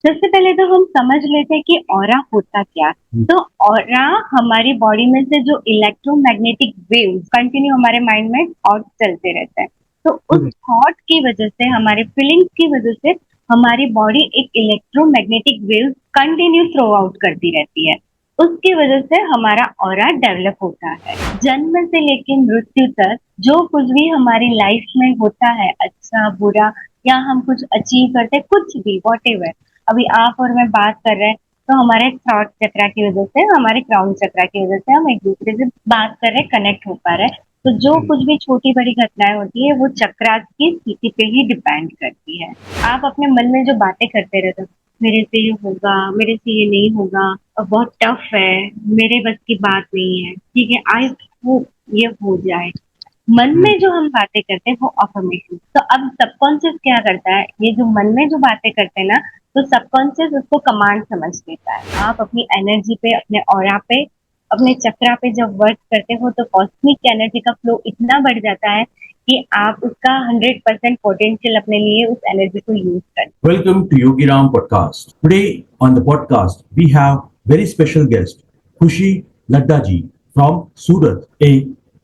सबसे पहले तो हम समझ लेते हैं कि ऑरा होता क्या है। तो ऑरा हमारी बॉडी में से जो इलेक्ट्रोमैग्नेटिक वेव्स कंटिन्यू हमारे माइंड में थॉट चलते रहते हैं। तो उस थॉट की वजह से हमारे फीलिंग्स की वजह से हमारी बॉडी एक electromagnetic wave continue throw out करती रहती है। उसकी वजह से हमारा ऑरा डेवलप होता है। जन्म से लेकर मृत्यु तक जो कुछ भी हमारी लाइफ में होता है, अच्छा बुरा, या हम कुछ अचीव करते हैं, कुछ भी वॉट एवर, अभी आप और मैं बात कर रहे हैं तो हमारे थ्रॉट चक्रा की वजह से, हमारे क्राउन चक्रा की वजह से हम एक दूसरे से बात कर रहे हैं, कनेक्ट हो पा रहे हैं। तो जो कुछ भी छोटी बड़ी घटनाएं होती है वो चक्रा की स्थिति पे ही डिपेंड करती है। आप अपने मन में जो बातें करते रहते हो, मेरे से ये होगा, मेरे से ये नहीं होगा, और बहुत टफ है, मेरे बस की बात नहीं है, ठीक है, आई होप ये हो जाए, मन में जो हम बातें करते हैं वो अफर्मेशन। तो अब सबकॉन्शियस क्या करता है, ये जो मन में जो बातें करते हैं ना, तो सबकॉन्शियस उसको कमांड समझ लेता है। आप अपनी एनर्जी पे, अपने ऑरा पे, अपने चक्रा पे जब वर्क करते हो तो कॉस्मिक एनर्जी का फ्लो इतना बढ़ जाता है कि आप उसका 100% पोटेंशियल अपने लिए उस एनर्जी को यूज करते हैं। Welcome to Yogi Ram Podcast. Today on the podcast, we have very special guest, Khushi Ladda ji from Surat, a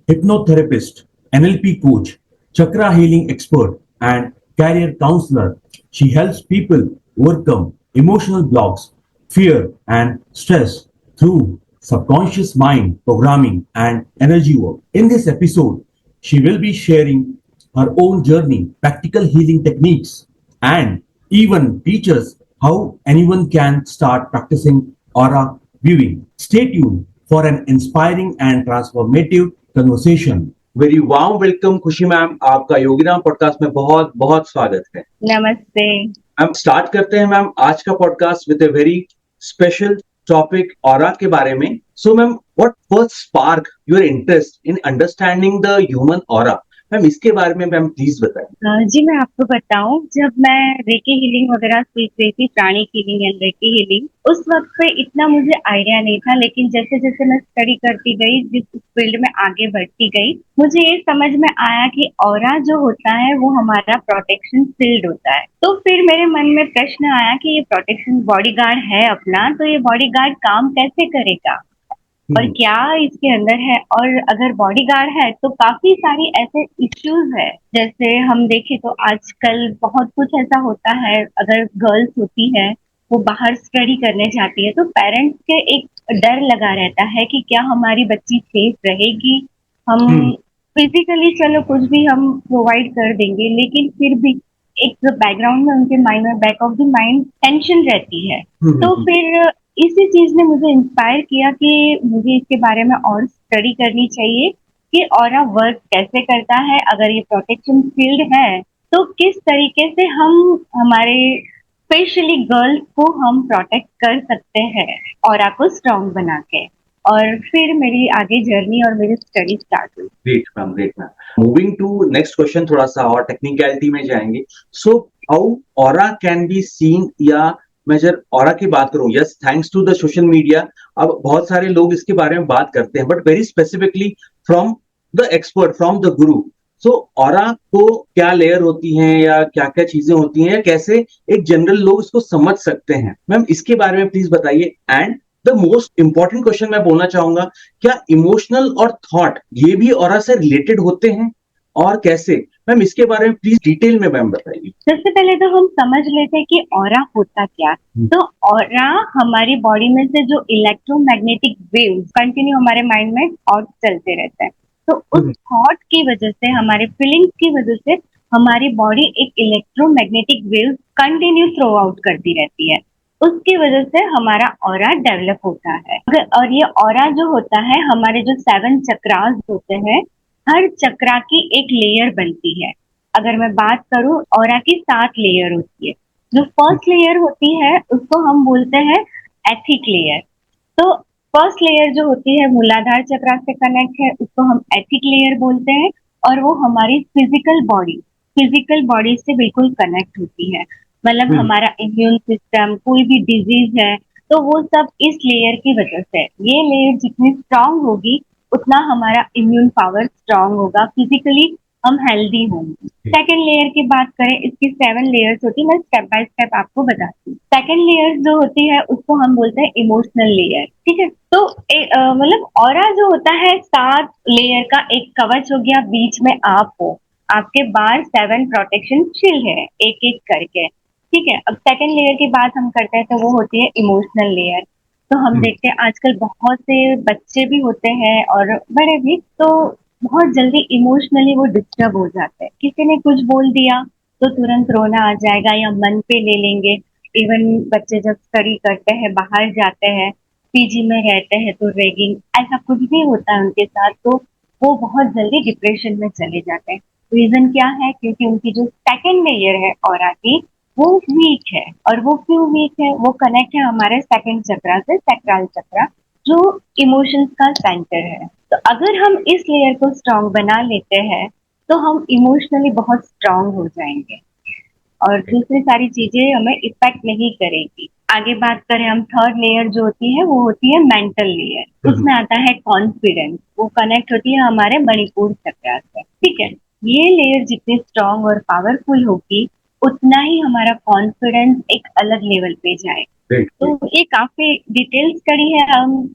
hypnotherapist, NLP coach, chakra healing expert, and career counselor. She helps people overcome emotional blocks, fear, and stress through subconscious mind programming and energy work. In this episode, she will be sharing her own journey, practical healing techniques, and even teach us how anyone can start practicing aura viewing. Stay tuned for an inspiring and transformative conversation. Very warm welcome खुशी ma'am, आपका Yogiram podcast में बहुत बहुत स्वागत है। नमस्ते। हम start करते हैं मैम आज का podcast with a very special topic aura के बारे में। So ma'am, what first spark your interest in understanding the human aura? Ma'am इसके बारे में मैम प्लीज बताएं। जी, मैं आपको बताऊं, जब मैं रेकी हीलिंग वगैरह सीख रही थी, pranic healing and recce healing, उस वक्त पे इतना मुझे आइडिया नहीं था। लेकिन जैसे जैसे मैं स्टडी करती गई, जिस फील्ड में आगे बढ़ती गई, मुझे ये समझ में आया कि ऑरा जो होता है वो हमारा प्रोटेक्शन शील्ड होता है। तो फिर मेरे मन में प्रश्न आया कि ये प्रोटेक्शन बॉडीगार्ड है अपना, तो ये बॉडीगार्ड काम कैसे करेगा और क्या इसके अंदर है। और अगर बॉडीगार्ड है तो काफी सारी ऐसे इश्यूज है, जैसे हम देखें तो आजकल बहुत कुछ ऐसा होता है, अगर गर्ल्स होती है वो बाहर स्टडी करने जाती है तो पेरेंट्स के एक डर लगा रहता है कि क्या हमारी बच्ची सेफ रहेगी। हम फिजिकली चलो कुछ भी हम प्रोवाइड कर देंगे, लेकिन फिर भी एक बैकग्राउंड में उनके माइंड में, back of the mind, tension रहती है। तो फिर इसी चीज ने मुझे इंस्पायर किया कि मुझे इसके बारे में और स्टडी करनी चाहिए कि ऑरा वर्क कैसे करता है। अगर ये प्रोटेक्शन फील्ड है तो किस तरीके से हम हमारे स्पेशली गर्ल्स को हम प्रोटेक्ट कर सकते हैं ऑरा को स्ट्रांग बना के। और फिर मेरी आगे जर्नी और मेरी स्टडी स्टार्ट हुई। Great ma'am, great ma'am. Moving to next question, थोड़ा सा और टेक्निकलिटी में जाएंगे। So how aura can be seen, या मैं जब ऑरा की बात करूं, yes thanks to the social media अब बहुत सारे लोग इसके बारे में बात करते हैं, but very specifically from the expert, from the Guru. So aura को क्या लेयर होती हैं, या क्या क्या चीजें होती हैं, या कैसे एक जनरल लोग इसको समझ सकते हैं, मैम इसके बारे में प्लीज बताइए। And the most important question मैं बोलना चाहूंगा, क्या इमोशनल और थॉट ये भी ऑरा से रिलेटेड होते हैं और कैसे? मैम इसके बारे में प्लीज डिटेल में मैम बताइए। सबसे पहले तो हम समझ लेते हैं कि ऑरा होता क्या है। तो ऑरा हमारी बॉडी में से जो इलेक्ट्रोमैग्नेटिक वेव्स कंटिन्यू हमारे माइंड में थॉट चलते रहते हैं। तो उस थॉट की वजह से, हमारे फीलिंग्स की वजह से हमारी बॉडी एक electromagnetic wave continue throw out करती रहती है। उसकी वजह से हमारा ऑरा डेवलप होता है। और ये ऑरा जो होता है, हमारे जो 7 चक्रास होते हैं, हर चक्रा की एक लेयर बनती है। अगर मैं बात करूं, ऑरा की 7 लेयर होती है। जो फर्स्ट लेयर होती है उसको हम बोलते हैं एथिक लेयर। तो फर्स्ट लेयर जो होती है मूलाधार चक्र से कनेक्ट है, उसको हम एथिक लेयर बोलते हैं। और वो हमारी फिजिकल बॉडी से बिल्कुल कनेक्ट होती है। मतलब हमारा इम्यून सिस्टम, कोई भी डिजीज है तो वो सब इस लेयर की वजह से। ये लेयर जितनी स्ट्रांग होगी उतना हमारा इम्यून पावर स्ट्रांग होगा, फिजिकली हम हेल्दी होंगे। सेकंड लेयर की बात करें, इसकी 7 लेयर्स होती है, मैं स्टेप बाय स्टेप आपको बताती हूँ। सेकंड लेयर जो होती है उसको हम बोलते हैं इमोशनल लेयर, ठीक है। तो मतलब ऑरा जो होता है 7 लेयर का एक कवच हो गया, बीच में आप हो, आपके बाहर 7 प्रोटेक्शन शील्ड है एक एक करके, ठीक है। अब सेकंड लेयर की बात हम करते हैं तो वो होती है इमोशनल लेयर। तो हम देखते हैं आजकल बहुत से बच्चे भी होते हैं और बड़े भी, तो बहुत जल्दी इमोशनली वो डिस्टर्ब हो जाते हैं। किसी ने कुछ बोल दिया तो तुरंत रोना आ जाएगा या मन पे ले लेंगे। इवन बच्चे जब स्टडी करते हैं, बाहर जाते हैं, पीजी में रहते हैं तो रैगिंग ऐसा कुछ भी होता है उनके साथ, तो वो बहुत जल्दी डिप्रेशन में चले जाते हैं। रीजन क्या है? क्योंकि उनकी जो सेकंड लेयर है ऑरा की, वो वीक है। और वो क्यों वीक है? वो कनेक्ट है हमारे सेकंड चक्रा से, सैक्रल चक्रा, जो इमोशंस का सेंटर है। तो अगर हम इस लेयर को स्ट्रांग बना लेते हैं तो हम इमोशनली बहुत स्ट्रांग हो जाएंगे और दूसरी सारी चीजें हमें इफेक्ट नहीं करेगी। आगे बात करें हम, थर्ड लेयर जो होती है वो होती है मेंटल लेयर। उसमें आता है कॉन्फिडेंस, वो कनेक्ट होती है हमारे मणिपुर चक्र से, ठीक है। ये लेयर जितनी स्ट्रांग और पावरफुल होगी उतना ही हमारा कॉन्फिडेंस एक अलग लेवल पे जाए। तो ये काफी डिटेल स्टडी है, हम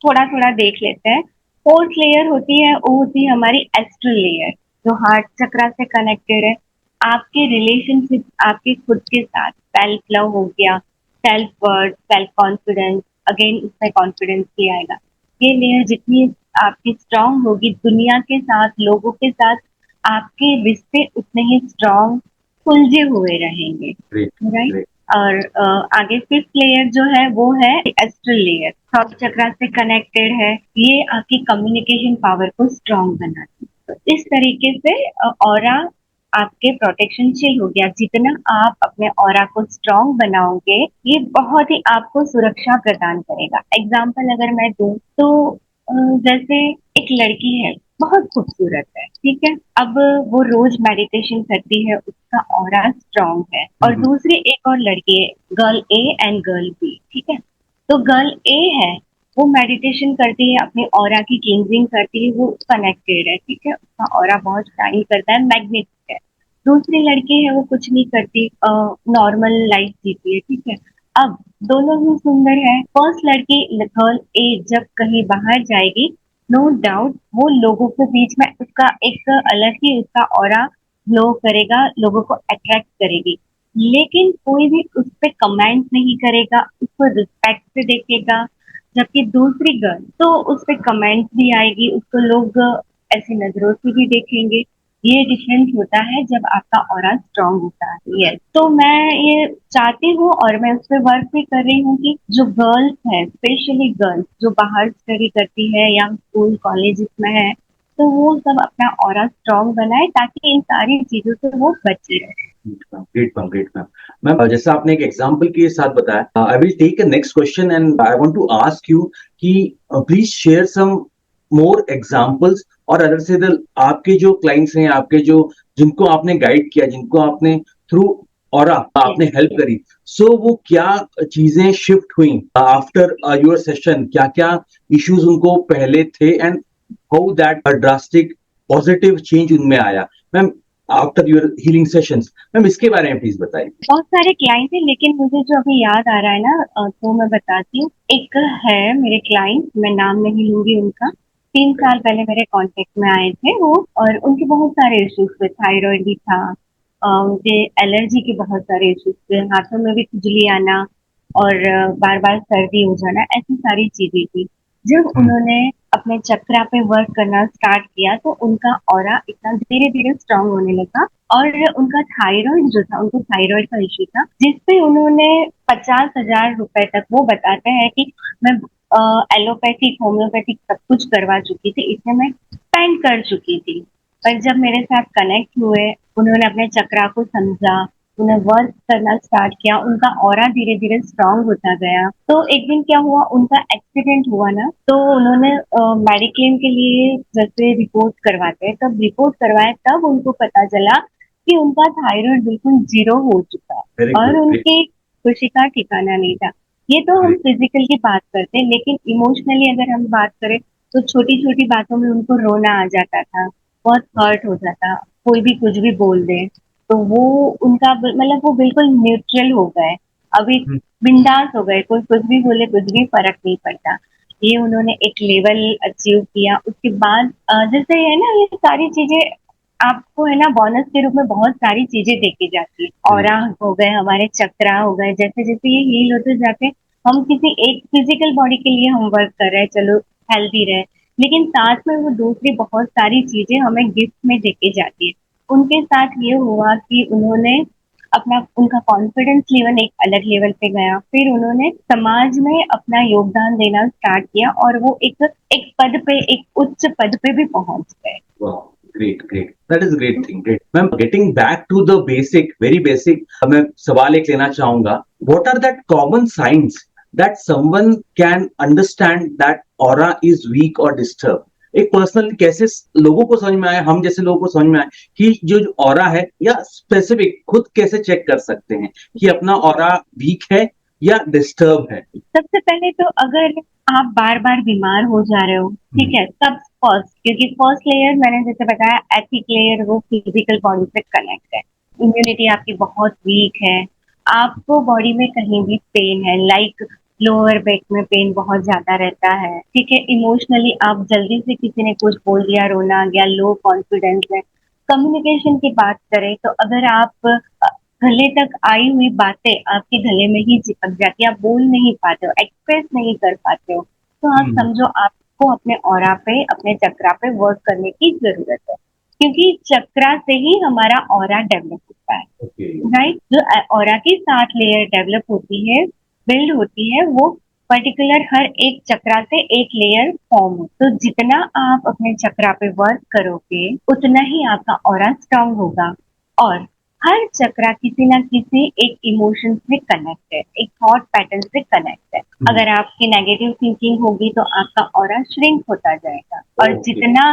थोड़ा थोड़ा देख लेते हैं। फोर्थ लेयर होती है वो होती है हमारी एस्ट्रल लेयर, जो हार्ट चक्रा से कनेक्टेड है। आपके रिलेशनशिप आपके खुद के साथ, सेल्फ लव हो गया, self worth, self confidence, again उसमें कॉन्फिडेंस भी आएगा। ये लेयर जितनी आपकी स्ट्रांग होगी, दुनिया के साथ, लोगों के साथ आपके रिश्ते उतने ही स्ट्रांग सुलझे हुए रहेंगे, राइट। और आगे फिफ्थ लेयर जो है वो है एस्ट्रल लेयर, थॉट चक्रा से कनेक्टेड है। ये आपकी कम्युनिकेशन पावर को स्ट्रांग बनाती है। तो इस तरीके से ऑरा आपके प्रोटेक्शन शील्ड हो गया। जितना आप अपने ऑरा को स्ट्रांग बनाओगे, ये बहुत ही आपको सुरक्षा प्रदान करेगा। एग्जाम्पल अगर मैं दूं तो जैसे एक लड़की है, बहुत खूबसूरत है, ठीक है। अब वो रोज मेडिटेशन करती है, उसका ऑरा स्ट्रांग है। और दूसरी एक और लड़की है, girl A and girl B, ठीक है। तो गर्ल ए है, वो मेडिटेशन करती है, अपनी ऑरा की क्लींजिंग करती है, वो कनेक्टेड है, ठीक है, उसका ऑरा बहुत शाइन करता है, मैग्नेटिक है। दूसरी लड़की है, वो कुछ नहीं करती, नॉर्मल लाइफ जीती है, ठीक है। अब दोनों ही सुंदर है। फर्स्ट लड़की गर्ल ए जब कहीं बाहर जाएगी, नो डाउट वो लोगों के बीच में उसका एक अलग ही उसका ऑरा ग्लो करेगा, लोगों को अट्रैक्ट करेगी। लेकिन कोई भी उस पर कमेंट नहीं करेगा, उसको रिस्पेक्ट से देखेगा। जबकि दूसरी गर्ल तो उस पर कमेंट भी आएगी, उसको लोग ऐसी नजरों से भी देखेंगे। ये डिफरेंस होता है जब आपका ऑरा स्ट्रांग होता है। यस, तो मैं ये चाहती हूँ और मैं उस पर वर्क भी कर रही हूँ कि जो गर्ल्स हैं, स्पेशली गर्ल्स जो बाहर स्टडी करती है या स्कूल कॉलेज में है, तो वो सब अपना ऑरा स्ट्रांग बनाए ताकि इन सारी चीजों से वो बचे रहे। Great ma'am, great ma'am. Ma'am जैसा आपने एक एग्जांपल के साथ बताया, I will take a next question and I want to ask you कि please share some more examples और अदर से आपके जो क्लाइंट्स हैं, आपके जो जिनको आपने गाइड किया, जिनको आपने थ्रू और आपने हेल्प करी, सो वो क्या चीजें शिफ्ट हुई आफ्टर योर सेशन, क्या क्या इश्यूज उनको पहले थे and how that drastic positive change उनमें आया ma'am after your healing sessions. Ma'am इसके बारे में प्लीज बताइए। बहुत सारे क्लाइंट है, लेकिन मुझे जो अभी याद आ रहा है ना, तो मैं बताती हूँ। एक है मेरे क्लाइंट, मैं नाम नहीं लूंगी उनका, 3 साल पहले मेरे कांटेक्ट में आए थे वो, और उनके बहुत सारे इश्यूज थे। थायराइड भी था, उनके एलर्जी के बहुत सारे इश्यूज थे, हाथों में भी खुजली आना और बार बार सर्दी हो जाना, ऐसी सारी चीजें थी। जब उन्होंने अपने चक्रा पे वर्क करना स्टार्ट किया तो उनका ऑरा इतना धीरे धीरे स्ट्रांग होने लगा। और उनका थायराइड जो था, उनको थायराइड का इश्यू था, जिसपे उन्होंने 50,000 रुपए तक, वो बताते हैं कि मैं एलोपैथिक होम्योपैथिक सब कुछ करवा चुकी थी, इसमें मैं स्पेंड कर चुकी थी। पर जब मेरे साथ कनेक्ट हुए, उन्होंने अपने चक्रा को समझा, उन्हें वर्क करना स्टार्ट किया, उनका ऑरा धीरे धीरे स्ट्रांग होता गया। तो एक दिन क्या हुआ, उनका एक्सीडेंट हुआ ना, तो उन्होंने मेडिक्लेम के लिए जैसे रिपोर्ट करवाते हैं, तब रिपोर्ट करवाए, तब उनको पता चला कि उनका थायराइड बिल्कुल 0 हो चुका है और उनकी खुशी का ठिकाना नहीं था। ये तो हम फिजिकल की बात करते हैं, लेकिन इमोशनली अगर हम बात करें तो छोटी छोटी बातों में उनको रोना आ जाता था, बहुत हर्ट हो जाता, कोई भी कुछ भी बोल दे, तो वो उनका मतलब वो बिल्कुल न्यूट्रल हो गए, अभी हम्म, बिंदास हो गए, कोई कुछ भी बोले कुछ भी फर्क नहीं पड़ता। ये उन्होंने एक लेवल अचीव किया, उसके बाद जैसे है ना ये सारी चीजें आपको है ना बोनस के रूप में बहुत सारी चीजें देखी जाती है, ऑरा हो गए, हमारे चक्रा हो गए, जैसे जैसे ये हील होते जाते हैं, हम किसी एक फिजिकल बॉडी के लिए हम वर्क कर रहे हैं, चलो हेल्दी रहे, लेकिन साथ में वो दूसरी बहुत सारी चीजें हमें गिफ्ट में देके जाती है। उनके साथ ये हुआ कि उन्होंने अपना उनका कॉन्फिडेंस लेवल एक अलग लेवल पे गया, फिर उन्होंने समाज में अपना योगदान देना स्टार्ट किया और वो एक एक पद पे, एक उच्च पद पे भी पहुंच गए। wow, great, great. That is a great thing. Great. Ma'am, getting back to the basic, very basic, मैं सवाल एक लेना चाहूंगा. What are that common signs that someone can understand that aura is weak or disturbed? एक personal कैसे लोगों को समझ में आए, हम जैसे लोगों को समझ में आए कि जो ऑरा है, या स्पेसिफिक खुद कैसे चेक कर सकते हैं कि अपना ऑरा वीक है या डिस्टर्ब है? सबसे पहले तो अगर आप बार बार बीमार हो जा रहे हो, ठीक है, तब फर्स्ट, क्योंकि फर्स्ट लेयर मैंने जैसे बताया एथिक लेयर, वो फिजिकल बॉडी से कनेक्ट है, इम्यूनिटी आपकी बहुत वीक है, आपको बॉडी में कहीं भी पेन है, लाइक लोअर बैक में पेन बहुत ज्यादा रहता है, ठीक है, इमोशनली आप जल्दी से किसी ने कुछ बोल दिया, रोना आ गया, लो कॉन्फिडेंस है, कम्युनिकेशन की बात करें तो अगर आप गले तक आई हुई बातें आपके गले में ही चिपक जाती है, आप बोल नहीं पाते हो, एक्सप्रेस नहीं कर पाते हो, तो आप समझो आपको अपने ऑरा पे, अपने चक्रा पे वर्क करने की जरूरत है, क्योंकि चक्रा से ही हमारा ऑरा डेवलप होता है, Okay. राइट। जो ऑरा की 7 लेयर डेवलप होती है, बिल्ड होती है, वो पर्टिकुलर हर एक चक्रा से एक लेयर फॉर्म हो, तो जितना आप अपने चक्रा पे वर्क करोगे उतना ही आपका ऑरा स्ट्रांग होगा। और हर चक्रा किसी ना किसी एक इमोशन से कनेक्ट है, एक थॉट पैटर्न से कनेक्ट है, अगर आपकी नेगेटिव थिंकिंग होगी तो आपका ऑरा श्रिंक होता जाएगा, और Okay. जितना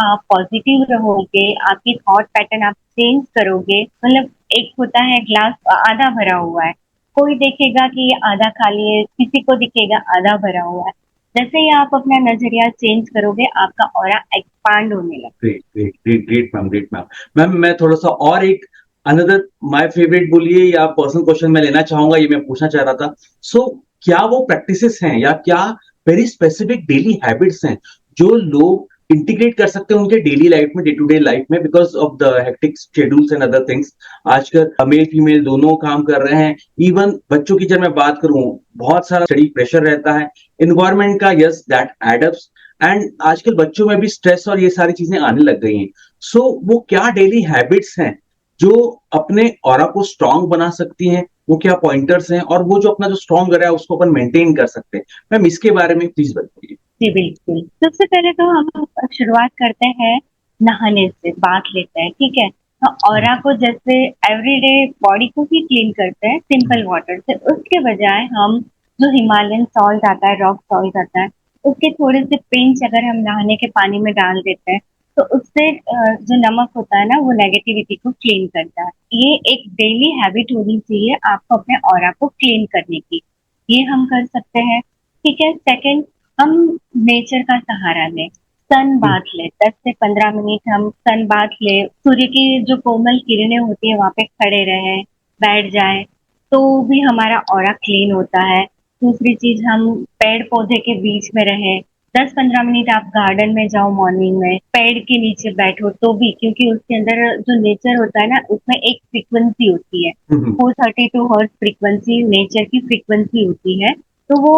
आप पॉजिटिव रहोगे, आपकी थॉट पैटर्न आप चेंज करोगे, मतलब एक होता है ग्लास आधा भरा हुआ है, कोई देखेगा कि ये आधा खाली है, किसी को दिखेगा आधा भरा हुआ है, जैसे ही आप अपना नजरिया चेंज करोगे आपका ऑरा एक्सपांड होने लगेगा। Great, great, great, great ma'am, great ma'am. Ma'am, मैं थोड़ा सा और एक अनदर माय फेवरेट बोलिए या पर्सनल क्वेश्चन मैं लेना चाहूंगा, ये मैं पूछना चाह रहा था. सो क्या वो प्रैक्टिसेस हैं या क्या वेरी स्पेसिफिक डेली हैबिट्स हैं जो लोग इंटीग्रेट कर सकते हैं उनके डेली लाइफ में, डे टू डे लाइफ में, because of the hectic schedules and other things? आजकल मेल फीमेल दोनों काम कर रहे हैं. इवन बच्चों की जब मैं बात करूं, बहुत सारा स्टडी प्रेशर रहता है, इन्वायरमेंट का, यस दैट एडप्स, एंड आजकल बच्चों में भी स्ट्रेस और ये सारी चीजें आने लग गई हैं. सो वो क्या डेली हैबिट्स हैं जो अपने ऑरा को स्ट्रांग बना सकती हैं? वो क्या पॉइंटर्स हैं, और वो जो अपना जो स्ट्रांग है उसको अपन मेंटेन कर सकते हैं? मैम, इसके बारे में प्लीज बताइए. जी बिल्कुल, सबसे पहले तो हम शुरुआत करते हैं नहाने से, बाथ लेते हैं, ठीक है, तो ऑरा को जैसे एवरीडे बॉडी को ही क्लीन करते हैं सिंपल वाटर से, उसके बजाय हम जो हिमालयन सॉल्ट आता है, रॉक सॉल्ट आता है, उसके थोड़े से पिंच अगर हम नहाने के पानी में डाल देते हैं तो उससे जो नमक होता है ना वो नेगेटिविटी को क्लीन करता है। ये एक डेली हैबिट होनी चाहिए आपको अपने ऑरा को क्लीन करने की, ये हम कर सकते हैं, ठीक है। सेकंड, हम नेचर का सहारा लें, सन बाथ ले, 10 से 15 मिनट हम सन बाथ ले, सूर्य की जो कोमल किरणें होती है वहां पे खड़े रहे, बैठ जाए, तो भी हमारा ऑरा क्लीन होता है। दूसरी चीज, हम पेड़ पौधे के बीच में रहे, 10-15 मिनट आप गार्डन में जाओ, मॉर्निंग में पेड़ के नीचे बैठो तो भी, क्योंकि उसके अंदर जो नेचर होता है ना उसमें एक फ्रीक्वेंसी होती है, 432 हर्ट्ज फ्रीक्वेंसी नेचर की फ्रीक्वेंसी होती है, तो वो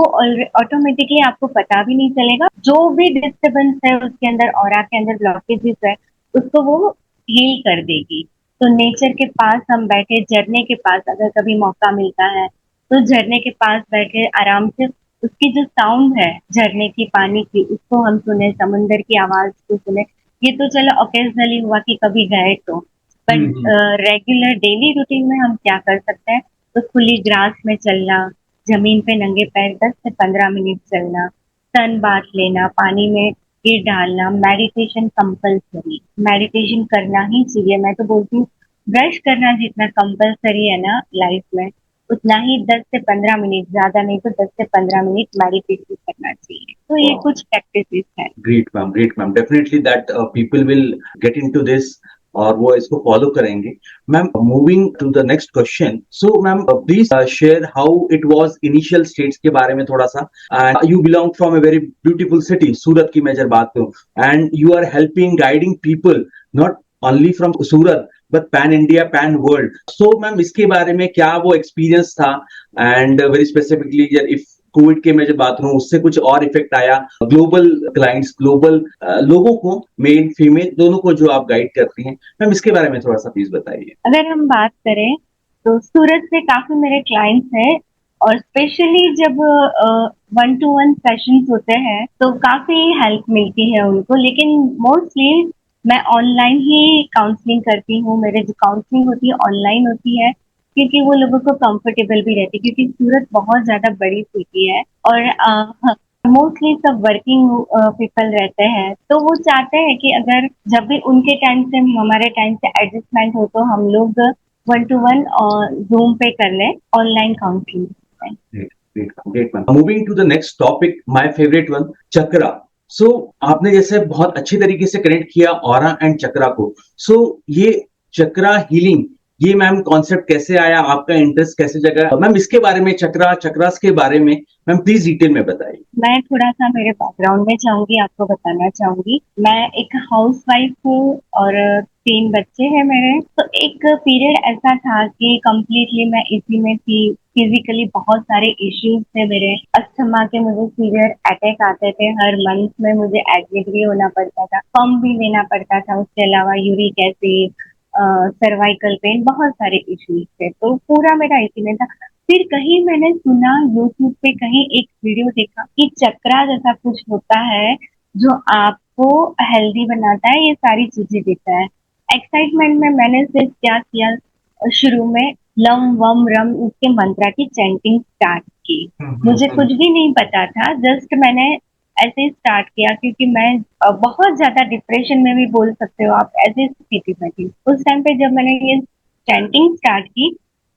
ऑटोमेटिकली आपको पता भी नहीं चलेगा, जो भी डिस्टरबेंस है उसके अंदर, ऑरा के अंदर ब्लॉकेजेस है, उसको वो हील कर देगी। तो नेचर के पास हम बैठे, झरने के पास अगर कभी मौका मिलता है तो झरने के पास बैठे आराम से, उसकी जो साउंड है झरने की, पानी की, उसको हम सुने, समुंदर की आवाज को सुने। ये तो चलो ओकेजनली हुआ कि कभी गए तो, बट रेगुलर डेली रूटीन में हम क्या कर सकते हैं, तो खुली ग्रास में चलना, जमीन पे नंगे पैर 10 से 15 मिनट चलना, सन बाथ लेना, पानी में गिर डालना, मेडिटेशन कंपल्सरी, मेडिटेशन करना ही चाहिए। मैं तो बोलती हूँ ब्रश करना जितना कंपल्सरी है ना लाइफ में, उतना ही 10 से 15 मिनट, ज्यादा नहीं तो 10 से 15 मिनट मेडिटेशन करना चाहिए। तो ये Wow. कुछ प्रैक्टिसेस हैं। Great, ma'am. Great, ma'am. Definitely that people will get into this और वो इसको फॉलो करेंगे. Ma'am, moving to the next question. So ma'am, please share how it was initial states के बारे में थोड़ा सा. And you belong from a very beautiful city, Surat की मैं जब बात करूं, and you are helping guiding people not only from Surat but pan India, pan world. So ma'am, इसके बारे में क्या वो एक्सपीरियंस था, and very specifically if COVID के मैं जब बात करूं उससे कुछ और इफेक्ट आया ग्लोबल क्लाइंट्स, ग्लोबल लोगों को, मेल फीमेल दोनों को जो आप गाइड करती हैं, मैम इसके बारे में थोड़ा सा प्लीज बताइए. अगर हम बात करें तो सूरत से काफी मेरे क्लाइंट्स हैं, और स्पेशली जब 1-to-1 सेशंस होते हैं तो काफी हेल्प मिलती है उनको, लेकिन मोस्टली मैं ऑनलाइन ही काउंसलिंग करती हूँ। मेरे जो काउंसलिंग होती है ऑनलाइन होती है, क्योंकि वो लोगों को कंफर्टेबल भी रहती है, क्योंकि सूरत बहुत ज्यादा बड़ी सिटी है और मोस्टली सब वर्किंग पीपल रहते हैं, तो वो चाहते हैं कि अगर जब भी उनके टाइम से हमारे टाइम से एडजस्टमेंट हो तो हम लोग 1-to-1 और जूम पे कर लें online counselling. Great, great, great, ma'am. Moving to the next topic, my favorite one, चक्रा. सो आपने जैसे बहुत अच्छी तरीके से कनेक्ट किया ऑरा एंड चक्रा को. सो ये चक्रा हीलिंग, ये मैम कॉन्सेप्ट कैसे आया, आपका इंटरेस्ट कैसे जगा मैम, इसके बारे में, चक्रास के बारे में मैम प्लीज डिटेल में बताइए. मैं थोड़ा सा मेरे बैकग्राउंड में जाऊंगी, आपको बताना चाहूंगी. मैं एक हाउसवाइफ हूँ और 3 बच्चे हैं मेरे. तो एक पीरियड ऐसा था कि कंप्लीटली मैं इसी में थी. फिजिकली बहुत सारे इश्यूज थे मेरे. अस्थमा के मुझे सीवियर अटैक आते थे, हर मंथ में मुझे एडमिट भी होना पड़ता था, पंप भी लेना पड़ता था. उसके अलावा यूरिक एसिड, सर्वाइकल पेन, बहुत सारे इश्यूज थे. तो पूरा मेरा इसी में था. फिर कहीं मैंने सुना यूट्यूब पे, कहीं एक वीडियो देखा कि चक्रा जैसा कुछ होता है जो आपको हेल्दी बनाता है, ये सारी चीजें देता है. एक्साइटमेंट में मैंने सिर्फ क्या किया, शुरू में लम वम रम उसके मंत्रा की चैंटिंग स्टार्ट की. मुझे कुछ भी नहीं पता था, जस्ट मैंने ऐसे ही स्टार्ट किया, क्योंकि मैं बहुत ज्यादा डिप्रेशन में भी बोल सकते हो आप, ऐसी स्थिति में थी उस टाइम पे. जब मैंने ये चैंटिंग स्टार्ट की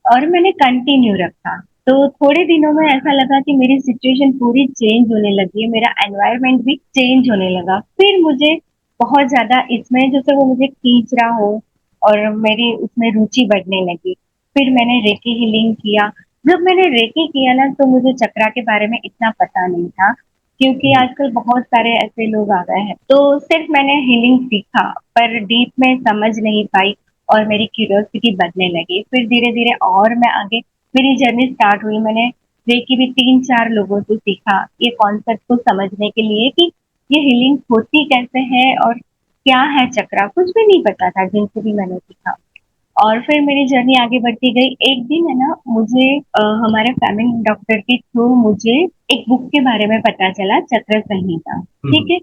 और मैंने कंटिन्यू रखा, तो थोड़े दिनों में ऐसा लगा कि मेरी सिचुएशन पूरी चेंज होने लगी है, मेरा एनवायरनमेंट भी चेंज होने लगा. फिर मुझे बहुत ज्यादा इसमें जैसे वो मुझे खींच रहा हो और मेरी उसमें रुचि बढ़ने लगी. फिर मैंने रेकी हीलिंग किया. जब मैंने रेकी किया ना, तो मुझे चक्रा के बारे में इतना पता नहीं था, क्योंकि आजकल बहुत सारे ऐसे लोग आ गए हैं. तो सिर्फ मैंने हीलिंग सीखा पर डीप में समझ नहीं पाई, और मेरी क्यूरियोसिटी बढ़ने लगी. फिर धीरे धीरे और मैं आगे, मेरी जर्नी स्टार्ट हुई. मैंने रेकी भी 3-4 लोगों से सीखा ये कॉन्सेप्ट को समझने के लिए कि ये हीलिंग होती कैसे है और क्या है चक्रा. कुछ भी नहीं पता था, जिनसे भी मैंने सीखा. और फिर मेरी जर्नी आगे बढ़ती गई. एक दिन है ना, मुझे हमारे फैमिली डॉक्टर के थ्रू मुझे एक बुक के बारे में पता चला, चक्र संहिता. ठीक है.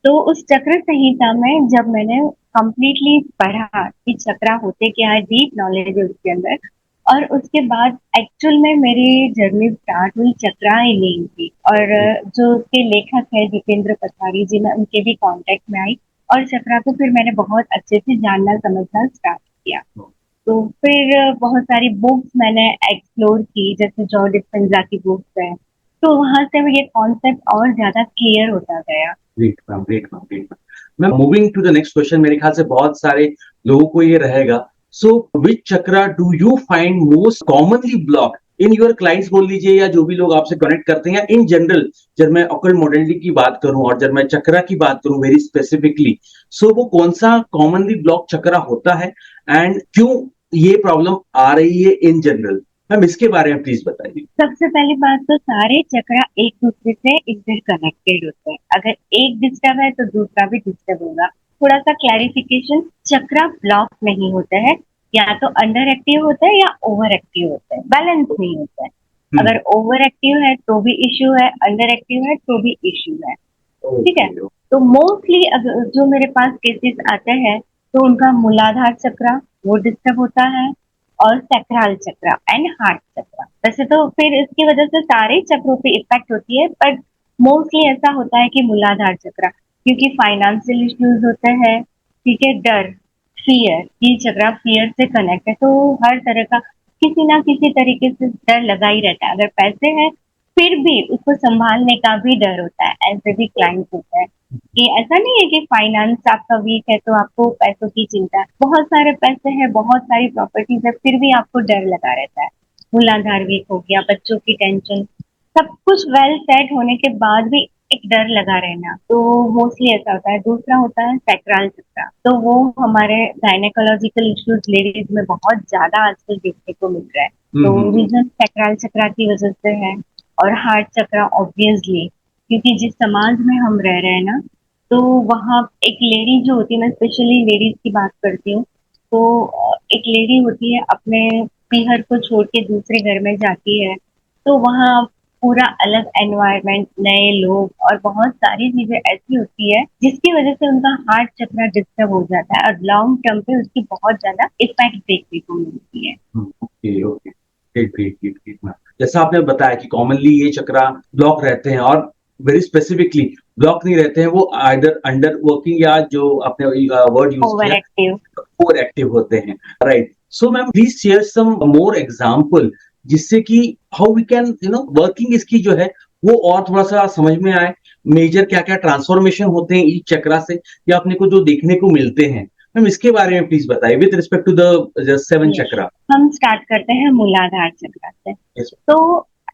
तो उस चक्र संहिता में जब मैंने कंप्लीटली पढ़ा कि चक्रा होते क्या है, डीप नॉलेज है उसके अंदर, और उसके बाद एक्चुअल में मेरी जर्नी स्टार्ट हुई चक्रा हीलिंग की. और जो उसके लेखक है दीपेंद्र पथारी जी, मैं उनके भी कांटेक्ट में आई और चक्रा को फिर मैंने बहुत अच्छे से जानना समझना स्टार्ट किया. तो फिर बहुत सारी बुक्स मैंने एक्सप्लोर की, जैसे जॉ डिस्पेंजा की बुक्स है, तो वहां से ये कॉन्सेप्ट और ज्यादा क्लियर होता गया. Great ma'am, great ma'am, great ma'am. Ma'am, moving to the next question, मेरे ख्याल से बहुत सारे लोगों को ये रहेगा. So which chakra do you find most commonly block in your clients बोल लीजिए, या जो भी लोग आपसे कनेक्ट करते हैं, या इन जनरल जब मैं ऑकल्ट मॉडलिटी की बात करूं और जब मैं चक्रा की बात करूं वेरी स्पेसिफिकली, सो वो कौन सा कॉमनली ब्लॉक चक्रा होता है एंड क्यों ये प्रॉब्लम आ रही है इन जनरल, मैम इसके बारे में प्लीज बताइए. सबसे पहली बात तो सारे चक्रा एक दूसरे से इंटरकनेक्टेड होते हैं. अगर एक डिस्टर्ब है तो दूसरा भी डिस्टर्ब होगा. थोड़ा सा क्लैरिफिकेशन, चक्रा ब्लॉक नहीं होता है, या तो अंडर एक्टिव होता है या ओवर एक्टिव होता है, बैलेंस नहीं होता है. अगर ओवर एक्टिव है तो भी इश्यू है, अंडर एक्टिव है तो भी इश्यू है. ठीक है. तो मोस्टली अगर जो मेरे पास केसेस आते हैं तो उनका मूलाधार चक्रा वो डिस्टर्ब होता है, और सैक्रल चक्रा एंड हार्ट चक्रा. वैसे तो फिर इसकी वजह से सारे चक्रों पे इफेक्ट होती है, बट मोस्टली ऐसा होता है कि मूलाधार चक्रा, क्योंकि फाइनेंशियल इश्यूज होते हैं. ठीक है. डर, फियर, ये चक्रा फियर से कनेक्ट है, तो हर तरह का किसी ना किसी तरीके से डर लगा ही रहता है. अगर पैसे हैं फिर भी उसको संभालने का भी डर होता है, ऐसे भी क्लाइंट्स होते हैं कि ऐसा नहीं है कि फाइनेंस आपका वीक है तो आपको पैसों की चिंता है, बहुत सारे पैसे हैं, बहुत सारी प्रॉपर्टीज है, फिर भी आपको डर लगा रहता है, मूलाधार वीक हो गया, बच्चों की टेंशन, सब कुछ वेल सेट होने के बाद भी एक डर लगा रहना, तो मोस्टली ऐसा होता है। दूसरा होता है सैक्रल चक्र, तो वो हमारे गायनेकोलॉजिकल इश्यूज लेडीज में बहुत ज्यादा आजकल देखने को मिल रहा है, तो हम्म। रीजन सैक्रल चक्र की वजह से है। और हार्ट चक्र ऑब्वियसली, क्योंकि जिस समाज में हम रह रहे हैं ना, तो वहाँ एक लेडी जो होती है, मैं स्पेशली लेडीज की बात करती हूँ, तो एक लेडी होती है अपने पीहर को छोड़ के दूसरे घर में जाती है, तो वहाँ पूरा अलग एनवायरनमेंट, नए लोग और बहुत सारी चीजें ऐसी होती है जिसकी वजह से उनका हार्ट चक्र डिस्टर्ब हो जाता है और लॉन्ग टर्म पे उसकी बहुत ज्यादा इफेक्ट देखने को मिलती है। Okay okay, great great great great ma'am. जैसा आपने बताया कि कॉमनली ये चक्रा ब्लॉक रहते हैं और वेरी स्पेसिफिकली ब्लॉक नहीं रहते हैं, वो आइदर अंडर वर्किंग या जो आपने वर्ड यूज ओवर किया एक्टिव। ओवर एक्टिव होते हैं, right. So ma'am please share some more example जिससे कि हाउ वी कैन वर्किंग इसकी जो है वो और थोड़ा सा समझ में आए, मेजर क्या क्या ट्रांसफॉर्मेशन होते हैं इस चक्रा से या अपने को जो देखने को मिलते हैं, मैम इसके बारे में प्लीज बताइए with respect to the seven Yes. Chakra. हम स्टार्ट करते हैं मूलाधार चक्र से। यस। तो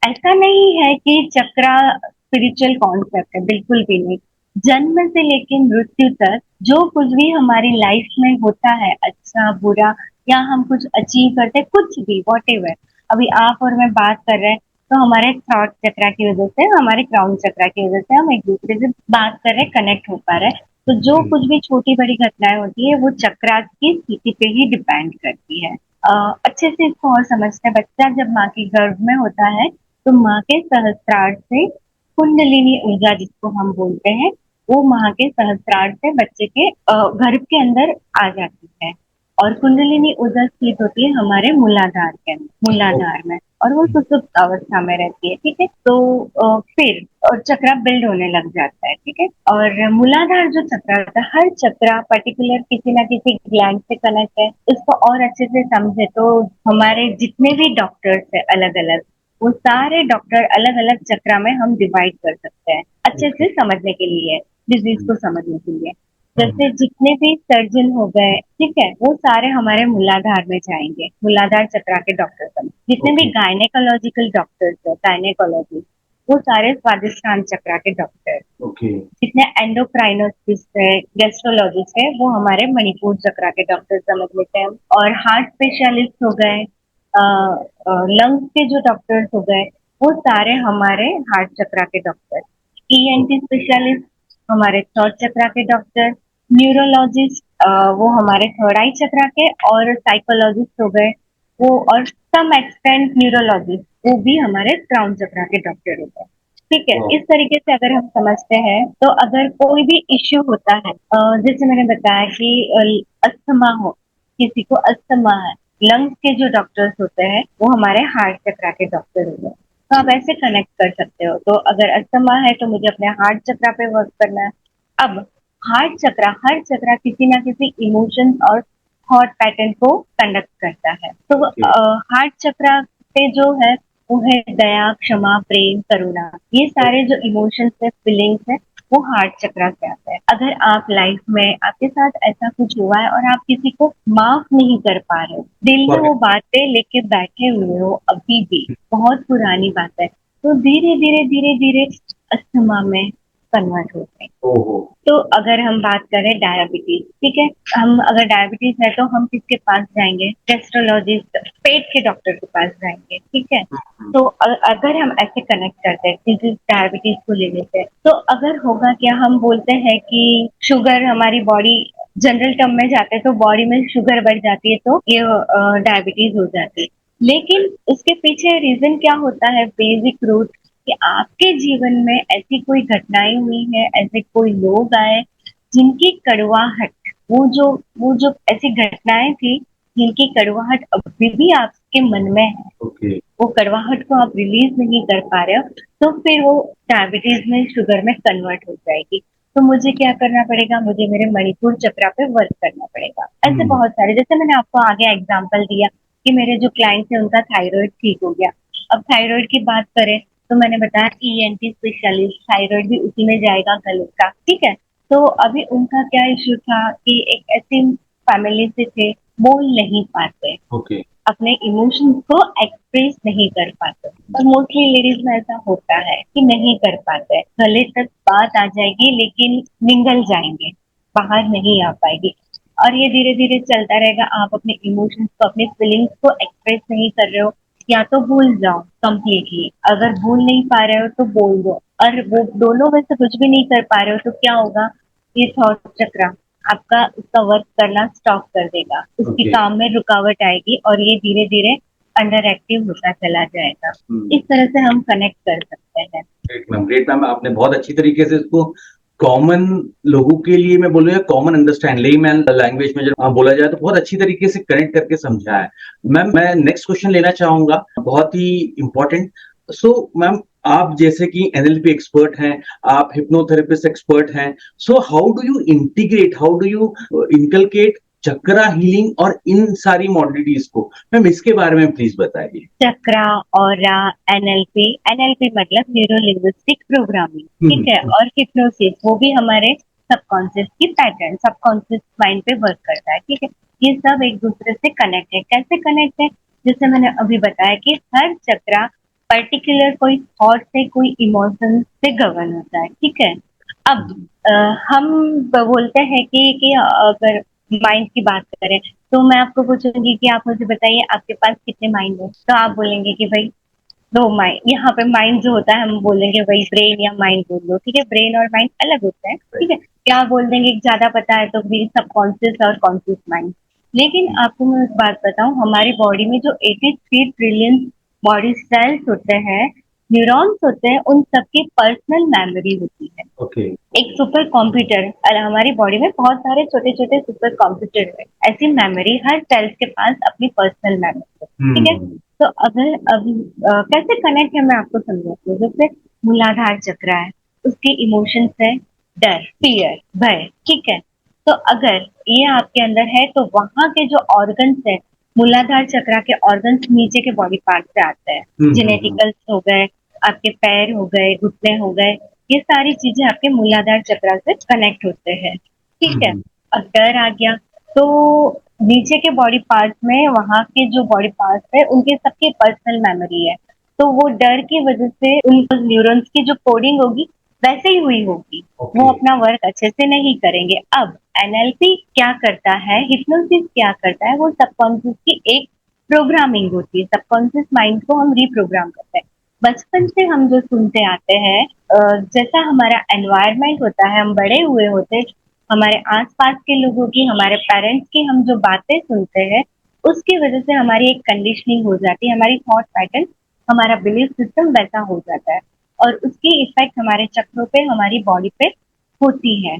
ऐसा नहीं है कि चक्रा स्पिरिचुअल कॉन्सेप्ट है, बिल्कुल भी नहीं। जन्म से लेकर मृत्यु तक जो कुछ भी हमारी लाइफ में होता है, अच्छा बुरा, या हम कुछ अचीव करते हैं, कुछ भी वॉट एवर, अभी आप और मैं बात कर रहे हैं, तो हमारे थॉट चक्रा की वजह से, हमारे क्राउन चक्रा की वजह से हम एक दूसरे से बात कर रहे, कनेक्ट हो पा रहे हैं। तो जो कुछ भी छोटी बड़ी घटनाएं होती है वो चक्रा की स्थिति पे ही डिपेंड करती है। अच्छे से इसको और समझते हैं। बच्चा जब माँ के गर्भ में होता है, तो माँ के सहस्त्रार से कुंडलिनी ऊर्जा जिसको हम बोलते हैं, वो माँ के सहस्त्रार से बच्चे के गर्भ के अंदर आ जाती है। और कुंडलिनी ऊर्जा स्थित होती है हमारे मूलाधार के अंदर, मूलाधार में, और वो सुसुप्त अवस्था में रहती है। ठीक है, तो फिर और चक्रा बिल्ड होने लग जाता है। ठीक है, और मूलाधार जो चक्रा होता है, हर चक्रा पर्टिकुलर किसी ना किसी ग्लैंड से कनेक्ट है। इसको और अच्छे से समझे तो हमारे जितने भी डॉक्टर्स है अलग अलग, वो सारे डॉक्टर अलग अलग चक्रा में हम डिवाइड कर सकते हैं अच्छे से समझने के लिए, डिजीज को समझने के लिए। जैसे जितने भी सर्जन हो गए, ठीक है, वो सारे हमारे मूलाधार में जाएंगे, मूलाधार चक्रा के डॉक्टर बने। जितने भी गायनेकोलॉजिकल डॉक्टर्स है, गायनेकोलॉजिस्ट, वो सारे स्वादिष्टान चक्रा के डॉक्टर। ओके जितने एंडोक्राइनोसिस्ट है, गैस्ट्रोलॉजिस्ट है, वो हमारे मणिपुर चक्रा के डॉक्टर समझ लेते हैं। और हार्ट स्पेशलिस्ट हो गए, लंग्स के जो डॉक्टर्स हो गए, वो सारे हमारे हार्ट चक्रा के डॉक्टर। ईएनटी स्पेशलिस्ट हमारे थर्ड चक्रा के डॉक्टर। न्यूरोलॉजिस्ट वो हमारे थर्ड आई चक्रा के। और साइकोलॉजिस्ट हो गए वो, और सम एक्सटेंट न्यूरोलॉजिस्ट, वो भी हमारे क्राउन चक्रा के डॉक्टर हो गए। ठीक है, इस तरीके से अगर हम समझते हैं, तो अगर कोई भी इश्यू होता है, जैसे मैंने बताया कि अस्थमा हो, किसी को अस्थमा है, लंग्स के जो डॉक्टर्स होते हैं वो हमारे हार्ट चक्रा के डॉक्टर होते हैं। तो आप ऐसे कनेक्ट कर सकते हो। तो अगर अस्थमा है तो मुझे अपने हार्ट चक्रा पे वर्क करना है। अब हार्ट चक्रा, हर चक्रा किसी ना किसी इमोशंस और थॉट पैटर्न को कंडक्ट करता है। तो हार्ट चक्रा पे जो है वो है दया, क्षमा, प्रेम, करुणा। ये सारे जो इमोशंस है, फीलिंग्स है, वो हार्ट चक्रा से आते हैं। अगर आप लाइफ में आपके साथ ऐसा कुछ हुआ है और आप किसी को माफ नहीं कर पा रहे हो, दिल में वो बातें लेके बैठे हुए हो अभी भी, बहुत पुरानी बात है, तो धीरे धीरे धीरे धीरे अस्थमा में कन्वर्ट होते हैं। ओहो तो अगर हम बात करें डायबिटीज, ठीक है, हम अगर डायबिटीज है तो हम किसके पास जाएंगे? गैस्ट्रोलॉजिस्ट, पेट के डॉक्टर के पास जाएंगे। ठीक है, तो अगर हम ऐसे कनेक्ट करते हैं, किसी डायबिटीज को ले लेते हैं, तो अगर होगा क्या, हम बोलते हैं कि शुगर हमारी बॉडी, जनरल टर्म में जाते हैं तो बॉडी में शुगर बढ़ जाती है तो ये डायबिटीज हो जाती है। लेकिन उसके पीछे रीजन क्या होता है, बेसिक रूट, कि आपके जीवन में ऐसी कोई घटनाएं हुई है, ऐसे कोई लोग आए जिनकी कड़वाहट, वो जो ऐसी घटनाएं थी जिनकी कड़वाहट अभी भी आपके मन में है, ओके वो कड़वाहट को आप रिलीज नहीं कर पा रहे हो, तो फिर वो डायबिटीज में, शुगर में कन्वर्ट हो जाएगी। तो मुझे क्या करना पड़ेगा? मुझे मेरे मणिपुर चक्रा पे वर्क करना पड़ेगा। ऐसे बहुत सारे, जैसे मैंने आपको आगे एग्जांपल दिया कि मेरे जो क्लाइंट्स हैं उनका थायराइड ठीक हो गया। अब थायराइड की बात करें तो मैंने बताया ENT स्पेशलिस्ट, थायराइड भी उसी में जाएगा गले का, ठीक है। तो अभी उनका क्या इश्यू था कि एक ऐसी फैमिली से थे, बोल नहीं पाते, ओके। अपने इमोशंस को एक्सप्रेस नहीं कर पाते, और मोस्टली लेडीज में ऐसा होता है कि नहीं कर पाते, गले तक बात आ जाएगी लेकिन निगल जाएंगे, बाहर नहीं आ पाएगी, और ये धीरे धीरे चलता रहेगा। आप अपने इमोशंस को, अपने फीलिंग्स को एक्सप्रेस नहीं कर रहे हो, या तो भूल जाओ कंप्लीटली, अगर भूल नहीं पा रहे हो तो बोल दो, और वो दोनों में से कुछ भी नहीं कर पा रहे हो तो क्या होगा, ये थॉट चक्र आपका उसका वर्क करना स्टॉप कर देगा, उसकी Okay. काम में रुकावट आएगी, और ये धीरे धीरे अंडर एक्टिव होता चला जाएगा। इस तरह से हम कनेक्ट कर सकते हैं। ग्रेट मैम, आपने बहुत अच्छी तरीके से इसको कॉमन लोगों के लिए, मैं बोलूँगा कॉमन अंडरस्टैंड लेमैन लैंग्वेज में जब बोला जाए तो बहुत अच्छी तरीके से कनेक्ट करके समझा है। मैम, मैं नेक्स्ट क्वेश्चन लेना चाहूंगा, बहुत ही इंपॉर्टेंट। सो मैम, आप जैसे कि एनएलपी एक्सपर्ट हैं, आप हिप्नोथेरेपिस्ट एक्सपर्ट हैं, सो how do you integrate, how do you inculcate chakra healing और इन सारी मॉडलिटीज को, मैम इसके बारे में प्लीज बताइए। चक्रा, ऑरा, एनएलपी मतलब न्यूरो लिंग्विस्टिक प्रोग्रामिंग, ठीक है, और हिप्नोसिस वो भी हमारे सबकॉन्शियस की पैटर्न, सबकॉन्शियस माइंड पे वर्क करता है, ठीक है। ये सब एक दूसरे से कनेक्ट है। कैसे कनेक्ट है? जैसे मैंने अभी बताया कि हर चक्रा पर्टिकुलर कोई थॉट से, कोई इमोशन से गवर्न होता है, ठीक है। अब हम बोलते हैं कि अगर माइंड की बात करें तो मैं आपको पूछूंगी कि आप मुझे बताइए आपके पास कितने माइंड है, तो आप बोलेंगे कि भाई दो माइंड। यहाँ पे माइंड जो होता है हम बोलेंगे वही ब्रेन या माइंड बोल लो, ठीक है, ब्रेन और माइंड अलग होते हैं, ठीक है। क्या आप बोल देंगे कि ज्यादा पता है तो भी सबकॉन्शियस और कॉन्शियस माइंड। लेकिन आपको मैं एक बात बताऊं, हमारी बॉडी में जो 83 ट्रिलियन बॉडी सेल्स होते हैं, न्यूरॉन्स होते हैं, उन सबकी पर्सनल मेमोरी होती है। ओके। एक सुपर कंप्यूटर, हमारी बॉडी में बहुत सारे छोटे छोटे सुपर कंप्यूटर है, ऐसी मेमोरी हर सेल्स के पास अपनी पर्सनल मेमोरी है, ठीक है। तो अगर अभी कैसे कनेक्ट है मैं आपको समझाती हूँ। जैसे मूलाधार चक्र है, उसके इमोशंस है डर, फियर, भय, ठीक है। तो अगर ये आपके अंदर है तो वहां के जो ऑर्गन्स है, मूलाधार चक्र के ऑर्गन्स नीचे के बॉडी पार्ट से आते हैं, जेनेटिकल्स हो गए, आपके पैर हो गए, घुटने हो गए, ये सारी चीजें आपके मूलाधार चक्र से कनेक्ट होते हैं, ठीक है। अब डर आ गया तो नीचे के बॉडी पार्ट्स में, वहां के जो बॉडी पार्ट्स है उनके सबके पर्सनल मेमोरी है, तो वो डर की वजह से उन न्यूरॉन्स की जो कोडिंग होगी वैसे ही हुई होगी, वो अपना वर्क अच्छे से नहीं करेंगे। अब एनएलपी क्या करता है, हिप्नोसिस क्या करता है, वो सबकॉन्शियस की एक प्रोग्रामिंग होती है, सबकॉन्शियस माइंड को हम रिप्रोग्राम करते हैं। बचपन से हम जो सुनते आते हैं, जैसा हमारा एनवायरनमेंट होता है, हम बड़े हुए होते, हमारे आसपास के लोगों की, हमारे पेरेंट्स की हम जो बातें सुनते हैं, उसकी वजह से हमारी एक कंडीशनिंग हो जाती है, हमारी थॉट पैटर्न, हमारा बिलीफ सिस्टम वैसा हो जाता है, और उसकी इफेक्ट हमारे चक्रों पे, हमारी बॉडी पे होती है।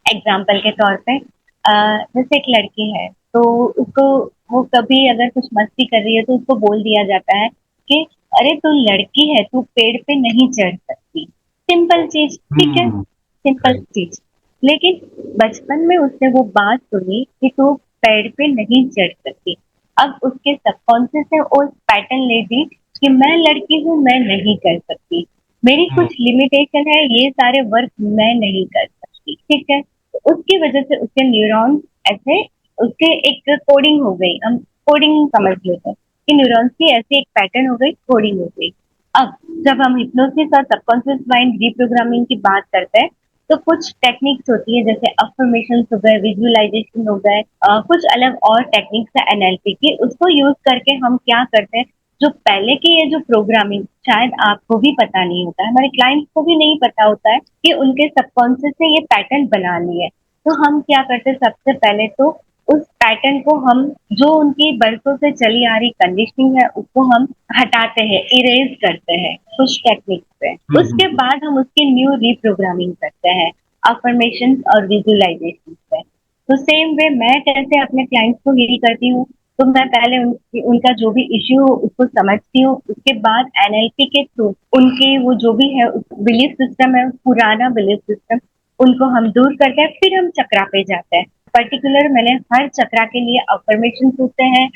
एग्जाम्पल के तौर पे जैसे एक लड़की है तो उसको, वो कभी अगर कुछ मस्ती कर रही है तो उसको बोल दिया जाता है कि अरे तू लड़की है, तू पेड़ पे नहीं चढ़ सकती। सिंपल चीज, ठीक है, सिंपल चीज। लेकिन बचपन में उसने वो बात सुनी कि तू पेड़ पे नहीं चढ़ सकती, अब उसके सबकॉन्शियस ने उस पैटर्न ले दी कि मैं लड़की हूँ, मैं नहीं कर सकती, मेरी कुछ लिमिटेशन है, ये सारे वर्क मैं नहीं कर सकती, ठीक है। तो उसकी वजह से उसके न्यूरॉन्स ऐसे, उसके एक कोडिंग हो गई, हम कोडिंग समझ लेते हैं कि न्यूरॉन्स की ऐसी एक पैटर्न हो गई, कोडिंग हो गई। अब जब हम हिप्नोसिस और सबकॉन्शियस माइंड रिप्रोग्रामिंग की बात करते हैं तो कुछ टेक्निक्स होती है, जैसे अफर्मेशन हो गए, विजुअलाइजेशन हो गए, कुछ अलग और टेक्निक्स है एनएलपी की, उसको यूज करके हम क्या करते हैं, जो पहले की ये जो प्रोग्रामिंग शायद आपको भी पता नहीं होता है, हमारे क्लाइंट्स को भी नहीं पता होता है कि उनके सबकॉन्शियस ने ये पैटर्न बना लिए है, तो हम क्या करते हैं, सबसे पहले तो उस पैटर्न को हम, जो उनकी बरसों से चली आ रही कंडीशनिंग है, उसको हम हटाते हैं, इरेज करते हैं कुछ टेक्निक्स पे। उसके बाद हम उसकी न्यू रिप्रोग्रामिंग करते हैं अफर्मेशन और विजुअलाइजेशन पे। तो सेम वे मैं कैसे अपने क्लाइंट्स को हील करती हूँ, तो मैं पहले उनका जो भी इश्यू हो उसको समझती हूँ, उसके बाद एनएलपी के थ्रू उनके वो जो भी है बिलीफ सिस्टम है, पुराना बिलीफ सिस्टम, उनको हम दूर करके फिर हम चक्रा पे जाते हैं। पर्टिकुलर मैंने हर चक्रा के लिए अफर्मेशन होते हैं,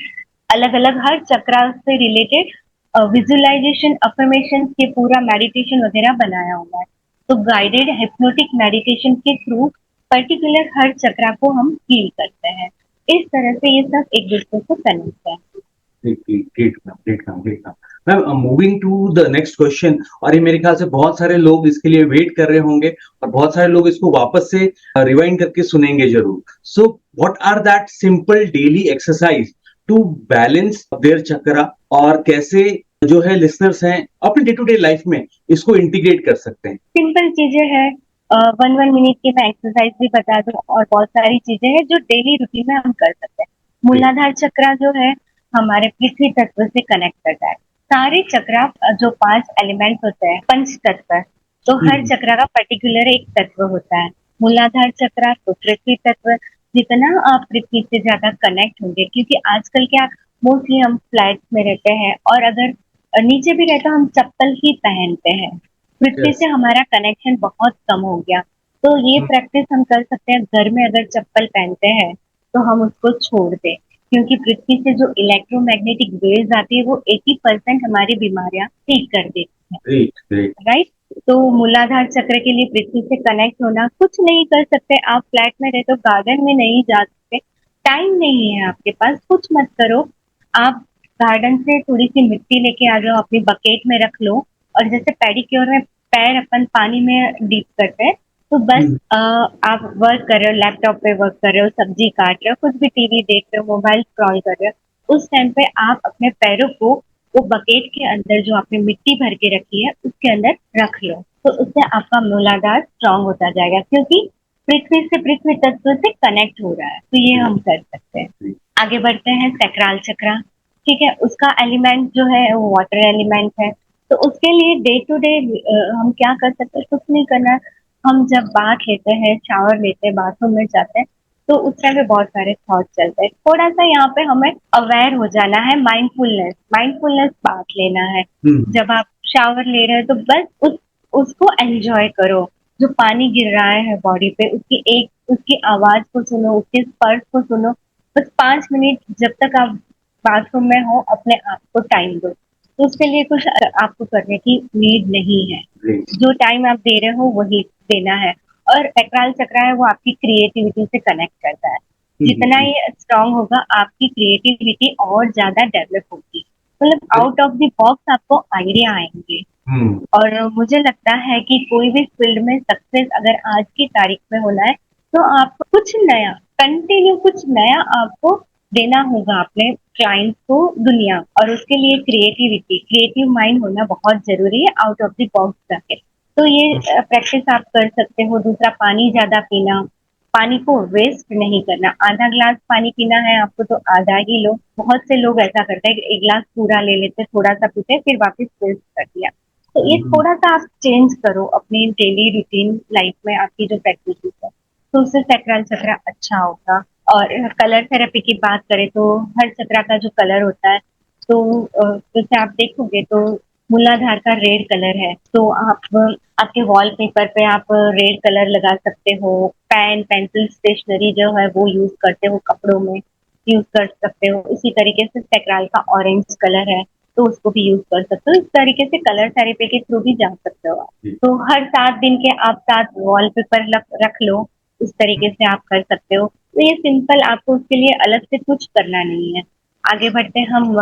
अलग अलग हर चक्रा से रिलेटेड विजुअलाइजेशन, अफर्मेशन के पूरा मेडिटेशन वगैरह बनाया हुआ है। तो गाइडेड हिप्नोटिक मेडिटेशन के थ्रू पर्टिकुलर हर चक्रा को हम फील करते हैं। इस तरह से ये सब एक दूसरे को कनेक्ट है। Great ma'am, great ma'am, great ma'am. Ma'am moving to the next question, और ये मेरे ख्याल से बहुत सारे लोग इसके लिए वेट कर रहे होंगे और बहुत सारे लोग इसको वापस से रिवाइंड करके सुनेंगे जरूर। So what are that simple daily exercise to balance their chakra, और कैसे जो है लिसनर्स हैं अपने डे टू डे लाइफ में इसको इंटीग्रेट कर सकते हैं? सिंपल चीजें हैं, 1 मिनट की मैं एक्सरसाइज भी बता दूं, और बहुत सारी चीजें हैं जो डेली रूटीन में हम कर सकते हैं। मूलाधार चक्रा जो है हमारे पृथ्वी तत्व से कनेक्ट करता है। सारे चक्रा जो 5 एलिमेंट होते हैं, पंच तत्व, तो हर चक्रा का पर्टिकुलर एक तत्व होता है। मूलाधार चक्रा तो पृथ्वी तत्व, जितना आप पृथ्वी से ज्यादा कनेक्ट होंगे, क्योंकि आजकल क्या मोस्टली हम फ्लैट में रहते हैं, और अगर नीचे भी रहता हम चप्पल ही पहनते हैं। पृथ्वी Yes. से हमारा कनेक्शन बहुत कम हो गया। तो ये प्रैक्टिस हम कर सकते हैं, घर में अगर चप्पल पहनते हैं तो हम उसको छोड़ दें, क्योंकि पृथ्वी से जो इलेक्ट्रोमैग्नेटिक वेव्स आती है वो 80% हमारी बीमारियां ठीक कर देती है। Great great. राइट। तो मूलाधार चक्र के लिए पृथ्वी से कनेक्ट होना, कुछ नहीं कर सकते, आप फ्लैट में रहते हो, गार्डन में नहीं जा सकते, टाइम नहीं है आपके पास, कुछ मत करो, आप गार्डन से थोड़ी सी मिट्टी लेके आ जाओ, अपनी बकेट में रख लो, और जैसे पेडिक्योर में पैर अपन पानी में डीप करते हैं, तो बस आप वर्क कर रहे हो, लैपटॉप पे वर्क कर रहे हो, सब्जी काट रहे हो, कुछ भी टीवी देख रहे हो, मोबाइल स्क्रॉल कर रहे हो, उस टाइम पे आप अपने पैरों को वो बकेट के अंदर जो आपने मिट्टी भर के रखी है उसके अंदर रख लो। तो उससे आपका मूलाधार स्ट्रांग होता जाएगा, क्योंकि पृथ्वी से पृथ्वी तत्व से कनेक्ट हो रहा है। तो ये हम कर सकते हैं। आगे बढ़ते हैं, सैक्राल चक्रा। ठीक है, उसका एलिमेंट जो है वो वाटर एलिमेंट है। तो उसके लिए डे टू डे हम क्या कर सकते हैं, कुछ नहीं करना। हम जब बाथ लेते हैं, शावर लेते हैं, बाथरूम में जाते हैं, तो उस टाइम पे बहुत सारे थॉट चलते हैं। थोड़ा सा यहाँ पे हमें अवेयर हो जाना है, माइंडफुलनेस माइंडफुलनेस बात लेना है। जब आप शावर ले रहे हो तो बस उसको एंजॉय करो। जो पानी गिर रहा है बॉडी पे, उसकी आवाज को सुनो, उसके स्पर्श को सुनो। बस 5 मिनट जब तक आप बाथरूम में हो, अपने आप को टाइम दो। तो उसके लिए कुछ आपको करने की नीड नहीं है। जो टाइम आप दे रहे हो वही देना है। और सैक्राल चक्रा है वो आपकी क्रिएटिविटी से कनेक्ट करता है। जितना ये स्ट्रांग होगा, आपकी क्रिएटिविटी और ज्यादा डेवलप होगी। मतलब आउट ऑफ द बॉक्स आपको आइडिया आएंगे। और मुझे लगता है कि कोई भी फील्ड में सक्सेस अगर आज की तारीख में होना है, तो आपको कुछ नया, कंटिन्यू कुछ नया आपको देना होगा अपने क्लाइंट को, दुनिया। और उसके लिए क्रिएटिव माइंड होना बहुत जरूरी है, आउट ऑफ द बॉक्स जाके। तो ये प्रैक्टिस आप कर सकते हो। दूसरा, पानी ज्यादा पीना, पानी को वेस्ट नहीं करना। आधा ग्लास पानी पीना है आपको तो आधा ही लो। बहुत से लोग ऐसा करते हैं कि 1 गिलास पूरा ले लेते, थोड़ा सा पीते, फिर वापस वेस्ट कर दिया। तो ये थोड़ा सा आप चेंज करो अपनी डेली रूटीन लाइफ में, आपकी जो प्रैक्टिस है, तो उससे सैक्राल चक्रा अच्छा होगा। और कलर थेरेपी की बात करें तो हर चक्रा का जो कलर होता है, तो जैसे आप देखोगे तो मूलाधार का रेड कलर है, तो आप आपके वॉलपेपर पे आप रेड कलर लगा सकते हो। पेन, पेंसिल, स्टेशनरी जो है वो यूज करते हो, कपड़ों में यूज कर सकते हो। इसी तरीके से सैक्राल का ऑरेंज कलर है, तो उसको भी यूज कर सकते हो। इस तरीके से कलर थेरेपी के थ्रू भी जा सकते हो आप। तो हर 7 दिन के आप 7 वॉलपेपर रख लो, उस तरीके से आप कर सकते हो। तो ये सिंपल, आपको उसके लिए अलग से कुछ करना नहीं है। आगे बढ़ते हैं, हम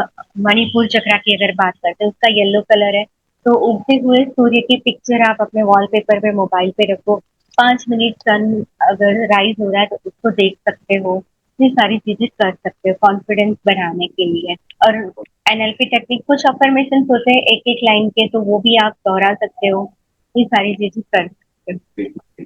मणिपुर चक्रा की अगर बात करते हैं, उसका येलो कलर है। तो उगते हुए सूर्य की पिक्चर आप अपने वॉलपेपर पे, मोबाइल पे रखो। 5 मिनट सन अगर राइज हो रहा है तो उसको देख सकते हो। ये सारी चीजें कर सकते हो कॉन्फिडेंस बढ़ाने के लिए। और एनएलपी टेक्निक, कुछ अफर्मेशन होते हैं एक एक लाइन के, तो वो भी आप दोहरा सकते हो। ये सारी चीजें कर सकते हो।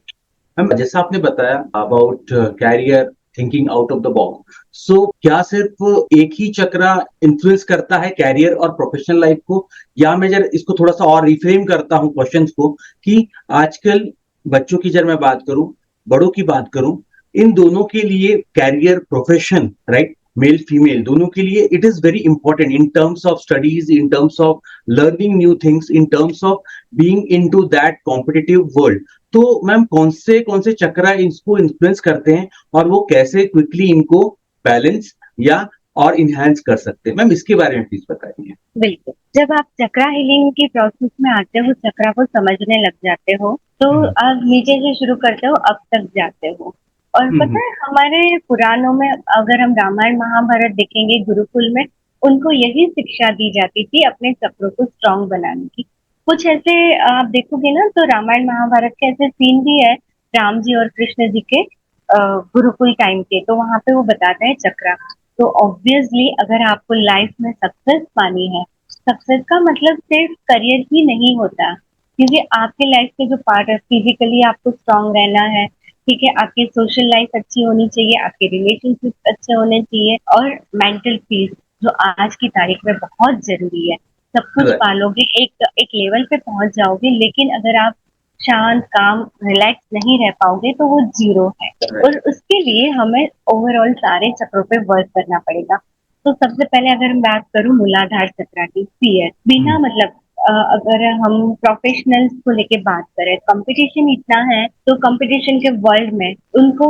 मैम जैसा आपने बताया about career, thinking out of the box, so क्या सिर्फ एक ही चक्रा इन्फ्लुएंस करता है कैरियर और प्रोफेशनल लाइफ को, या मैं जरा इसको थोड़ा सा और रिफ्रेम करता हूं क्वेश्चंस को, कि आजकल बच्चों की जब मैं बात करूं, बड़ों की बात करूं, इन दोनों के लिए career, profession, right, male female दोनों के लिए it is very important in terms of studies, in terms of learning new things, in terms of being into that competitive world. तो मैम कौन से चक्रा इसको इन्फ्लुएंस करते हैं और वो कैसे क्विकली इनको बैलेंस या और इनहेंस कर सकते हैं। मैम इसके बारे में प्लीज बताइए। बिल्कुल। जब आप चक्रा हीलिंग की प्रोसेस में आते हो, चक्रा को समझने लग जाते हो, तो आप नीचे से शुरू करते हो, अब तक जाते हो। और पता है हमारे पुराणों में अगर हम रामायण महाभारत देखेंगे गुरुकुल में, उनको यही शिक्षा दी जाती थी अपने चक्रों को स्ट्रांग बनाने की। कुछ ऐसे आप देखोगे ना तो रामायण महाभारत के ऐसे सीन भी है राम जी और कृष्ण जी के गुरुकुल टाइम के, तो वहां पे वो बताते हैं चक्रा। तो ऑब्वियसली अगर आपको लाइफ में सक्सेस पानी है, सक्सेस का मतलब सिर्फ करियर ही नहीं होता, क्योंकि आपके लाइफ के जो पार्ट है, फिजिकली आपको स्ट्रांग रहना है, ठीक है, आपकी सोशल लाइफ अच्छी होनी चाहिए, आपके रिलेशनशिप अच्छे होने चाहिए, और मेंटल पीस जो आज की तारीख में बहुत जरूरी है। सब कुछ Right. पालोगे, एक एक लेवल पे पहुंच जाओगे, लेकिन अगर आप शांत काम रिलैक्स नहीं रह पाओगे तो वो जीरो है। और उसके लिए हमें ओवरऑल सारे चक्रों पे वर्क करना पड़ेगा। तो सबसे पहले अगर मैं बात करूं मूलाधार चक्र की, पीएस बिना मतलब अगर हम प्रोफेशनल्स को लेके बात करें, कंपटीशन इतना है, तो कंपटीशन के वर्ल्ड में उनको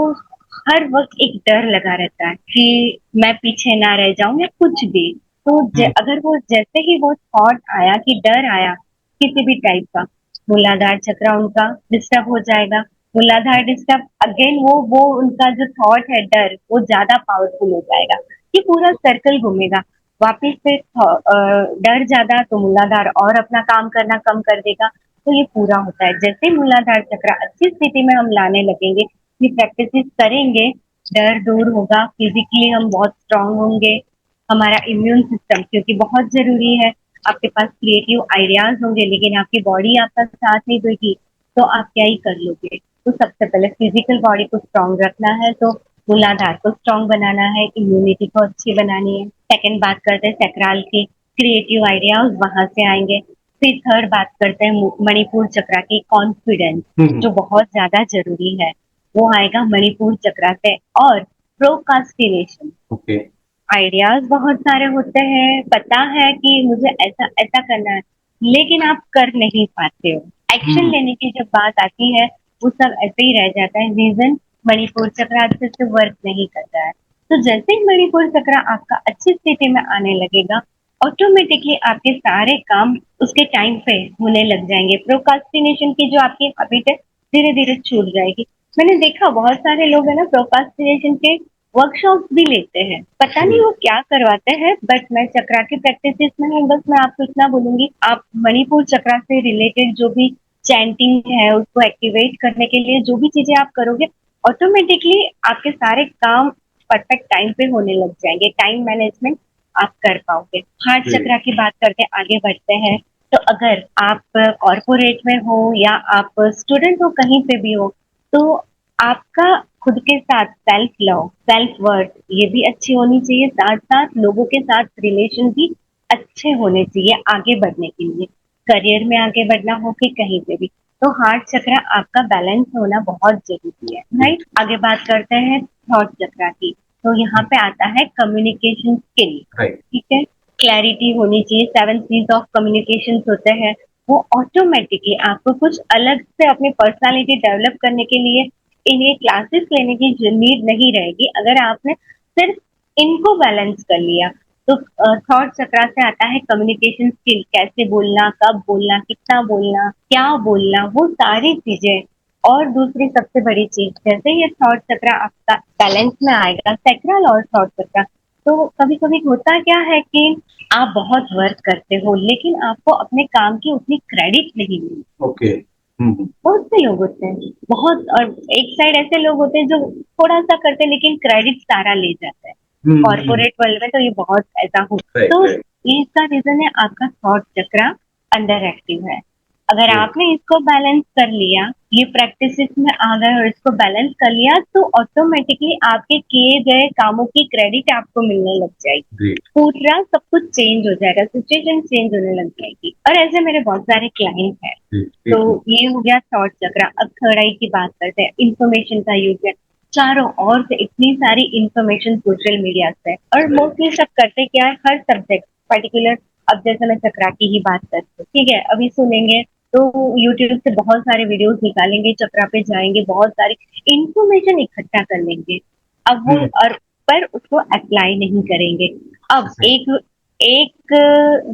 हर वक्त एक डर लगा रहता है कि मैं पीछे ना रह जाऊं या कुछ भी। तो अगर वो जैसे ही वो थॉट आया कि डर आया किसी भी टाइप का, मूलाधार चक्र उनका डिस्टर्ब हो जाएगा। मूलाधार डिस्टर्ब अगेन, वो उनका जो थॉट है डर, वो ज्यादा पावरफुल हो जाएगा, कि पूरा सर्कल घूमेगा वापिस से। डर ज्यादा तो मूलाधार और अपना काम करना कम कर देगा। तो ये पूरा होता है। जैसे ही मूलाधार चक्र अच्छी स्थिति में हम लाने लगेंगे, ये प्रैक्टिस करेंगे, डर दूर होगा, फिजिकली हम बहुत स्ट्रांग होंगे, हमारा इम्यून सिस्टम क्योंकि बहुत जरूरी है, आपके पास क्रिएटिव आइडियाज होंगे, लेकिन आपकी बॉडी आपका साथ नहीं देगी, तो आप क्या ही कर लोगे। तो सबसे पहले फिजिकल बॉडी को स्ट्रांग रखना है, तो मूलाधार को स्ट्रांग बनाना है, इम्यूनिटी को अच्छी बनानी है। सेकंड बात करते हैं सैक्रल की, क्रिएटिव आइडियाज वहां से आएंगे। फिर थर्ड बात करते हैं मणिपुर चक्र की, कॉन्फिडेंस, जो बहुत ज्यादा जरूरी है, वो आएगा मणिपुर चक्र से। और प्रोकास्टिनेशन, ओके। आइडियाज बहुत सारे होते हैं, पता है कि मुझे ऐसा ऐसा करना है, लेकिन आप कर नहीं पाते हो। एक्शन लेने की जब बात आती है, वो सब ऐसे ही रह जाता है। रीजन, मणिपुर चक्र अच्छे से वर्क नहीं करता है। तो जैसे ही मणिपुर चक्र आपका अच्छी स्थिति में आने लगेगा, ऑटोमेटिकली आपके सारे काम उसके टाइम पे होने लग जाएंगे। प्रोकास्टिनेशन की जो आपकी हैबिट है, धीरे धीरे छूट जाएगी। मैंने देखा बहुत सारे लोग है ना, प्रोकास्टिनेशन के वर्कशॉप भी लेते हैं, पता नहीं वो क्या करवाते हैं, बट मैं चक्रा की प्रैक्टिस में हूँ। बस मैं आपको इतना बोलूंगी, आप मणिपुर चक्रा से रिलेटेड जो भी चैंटिंग है उसको एक्टिवेट करने के लिए जो भी चीजें आप करोगे, ऑटोमेटिकली आपके सारे काम परफेक्ट टाइम पे होने लग जाएंगे। टाइम मैनेजमेंट आप कर पाओगे। हार्ट चक्रा की बात करके आगे बढ़ते हैं। तो अगर आप कॉरपोरेट में हो या आप स्टूडेंट हो, कहीं पे भी हो, तो आपका खुद के साथ सेल्फ लव, सेल्फ वर्थ, ये भी अच्छी होनी चाहिए। साथ साथ लोगों के साथ रिलेशन भी अच्छे होने चाहिए आगे बढ़ने के लिए, करियर में आगे बढ़ना हो कि कहीं पे भी। तो हार्ट चक्र आपका बैलेंस होना बहुत जरूरी है, राइट। आगे बात करते हैं थॉट चक्र की। तो यहाँ पे आता है कम्युनिकेशन स्किल, ठीक है, क्लैरिटी होनी चाहिए। 7 C's ऑफ कम्युनिकेशन होते हैं, वो ऑटोमेटिकली आपको कुछ अलग से अपनी पर्सनालिटी डेवलप करने के लिए इन्हें क्लासेस लेने की नीड नहीं रहेगी, अगर आपने सिर्फ इनको बैलेंस कर लिया। तो थॉट चक्रा से आता है कम्युनिकेशन स्किल, कैसे बोलना, कब बोलना, कितना बोलना, क्या बोलना, वो सारी चीजें। और दूसरी सबसे बड़ी चीज, जैसे ये थॉट चक्र आपका बैलेंस में आएगा, सैक्रल और थॉट चक्र, तो कभी कभी होता क्या है कि आप बहुत वर्क करते हो, लेकिन आपको अपने काम की उतनी क्रेडिट नहीं मिलती। ओके। बहुत से लोग होते हैं, बहुत, और एक साइड ऐसे लोग होते हैं जो थोड़ा सा करते हैं लेकिन क्रेडिट सारा ले जाते हैं। कॉर्पोरेट वर्ल्ड में तो ये बहुत ऐसा होता है। तो ये इसका रीजन है आपका थॉट चक्र अंडर एक्टिव है। अगर आपने इसको बैलेंस कर लिया, ये प्रैक्टिस में आ गए और इसको बैलेंस कर लिया, तो ऑटोमेटिकली आपके किए गए कामों की क्रेडिट आपको मिलने लग जाएगी। पूरा सब कुछ चेंज हो जाएगा, सिचुएशन चेंज होने लग जाएगी। और ऐसे मेरे बहुत सारे क्लाइंट हैं। तो ये हो गया थॉट चक्र। अब थर्ड आई की बात करते हैं, इंफॉर्मेशन का यूज है। चारों ओर से इतनी सारी इंफॉर्मेशन सोशल मीडिया से, और मोस्टली सब करते क्या है, हर सब्जेक्ट पर्टिकुलर। अब जैसे मैं चक्रा की ही बात करती हूँ, ठीक है, अभी सुनेंगे तो यूट्यूब से बहुत सारे वीडियोस निकालेंगे, चक्रा पे जाएंगे, बहुत सारी इंफॉर्मेशन इकट्ठा कर लेंगे। अब वो और पर उसको अप्लाई नहीं करेंगे। अब एक एक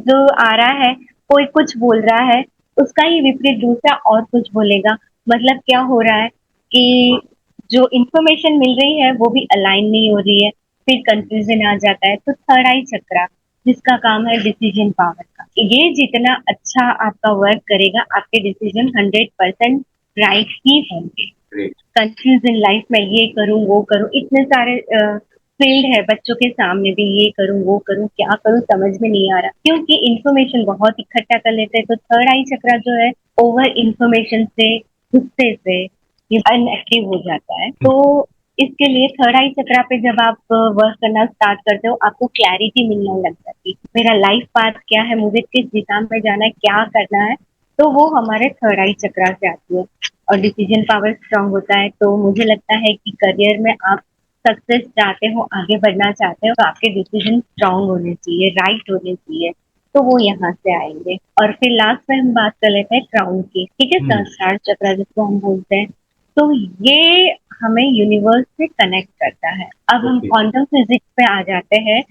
जो आ रहा है, कोई कुछ बोल रहा है, उसका ही विपरीत दूसरा और कुछ बोलेगा। मतलब क्या हो रहा है कि जो इंफॉर्मेशन मिल रही है वो भी अलाइन नहीं हो रही है, फिर कंफ्यूजन आ जाता है। तो थर्ड आई चक्रा, जिसका काम है डिसीजन पावर का, ये जितना अच्छा आपका वर्क करेगा, आपके डिसीजन 100% राइट ही होंगे। Great. कंफ्यूज इन लाइफ में ये करूं वो करूं, इतने सारे फील्ड है बच्चों के सामने भी, ये करूं वो करूं क्या करूं समझ में नहीं आ रहा, क्योंकि इंफॉर्मेशन बहुत इकट्ठा कर लेते हैं। तो थर्ड आई चक्रा जो है, ओवर इंफॉर्मेशन से, गुस्से से ये अनएक्टिव हो जाता है। तो इसके लिए थर्ड आई चक्रा पे जब आप वर्क करना स्टार्ट करते हो, आपको क्लैरिटी मिलने लग जाती है, मेरा लाइफ पाथ क्या है, मुझे किस दिशा में जाना है, क्या करना है। तो वो हमारे थर्ड आई चक्रा से आती है। और डिसीजन पावर स्ट्रांग होता है, तो मुझे लगता है कि करियर में आप सक्सेस चाहते हो, आगे बढ़ना चाहते हो, तो आपके डिसीजन स्ट्रांग होने चाहिए, राइट होने चाहिए। तो वो यहाँ से आएंगे। और फिर लास्ट में हम बात कर लेते हैं क्राउन की, ठीक है, सहस्त्रार चक्र जिसको हम बोलते हैं। तो ये हमें यूनिवर्स से कनेक्ट करता है। अब हम Okay. क्वांटम फिजिक्स पे आ जाते हैं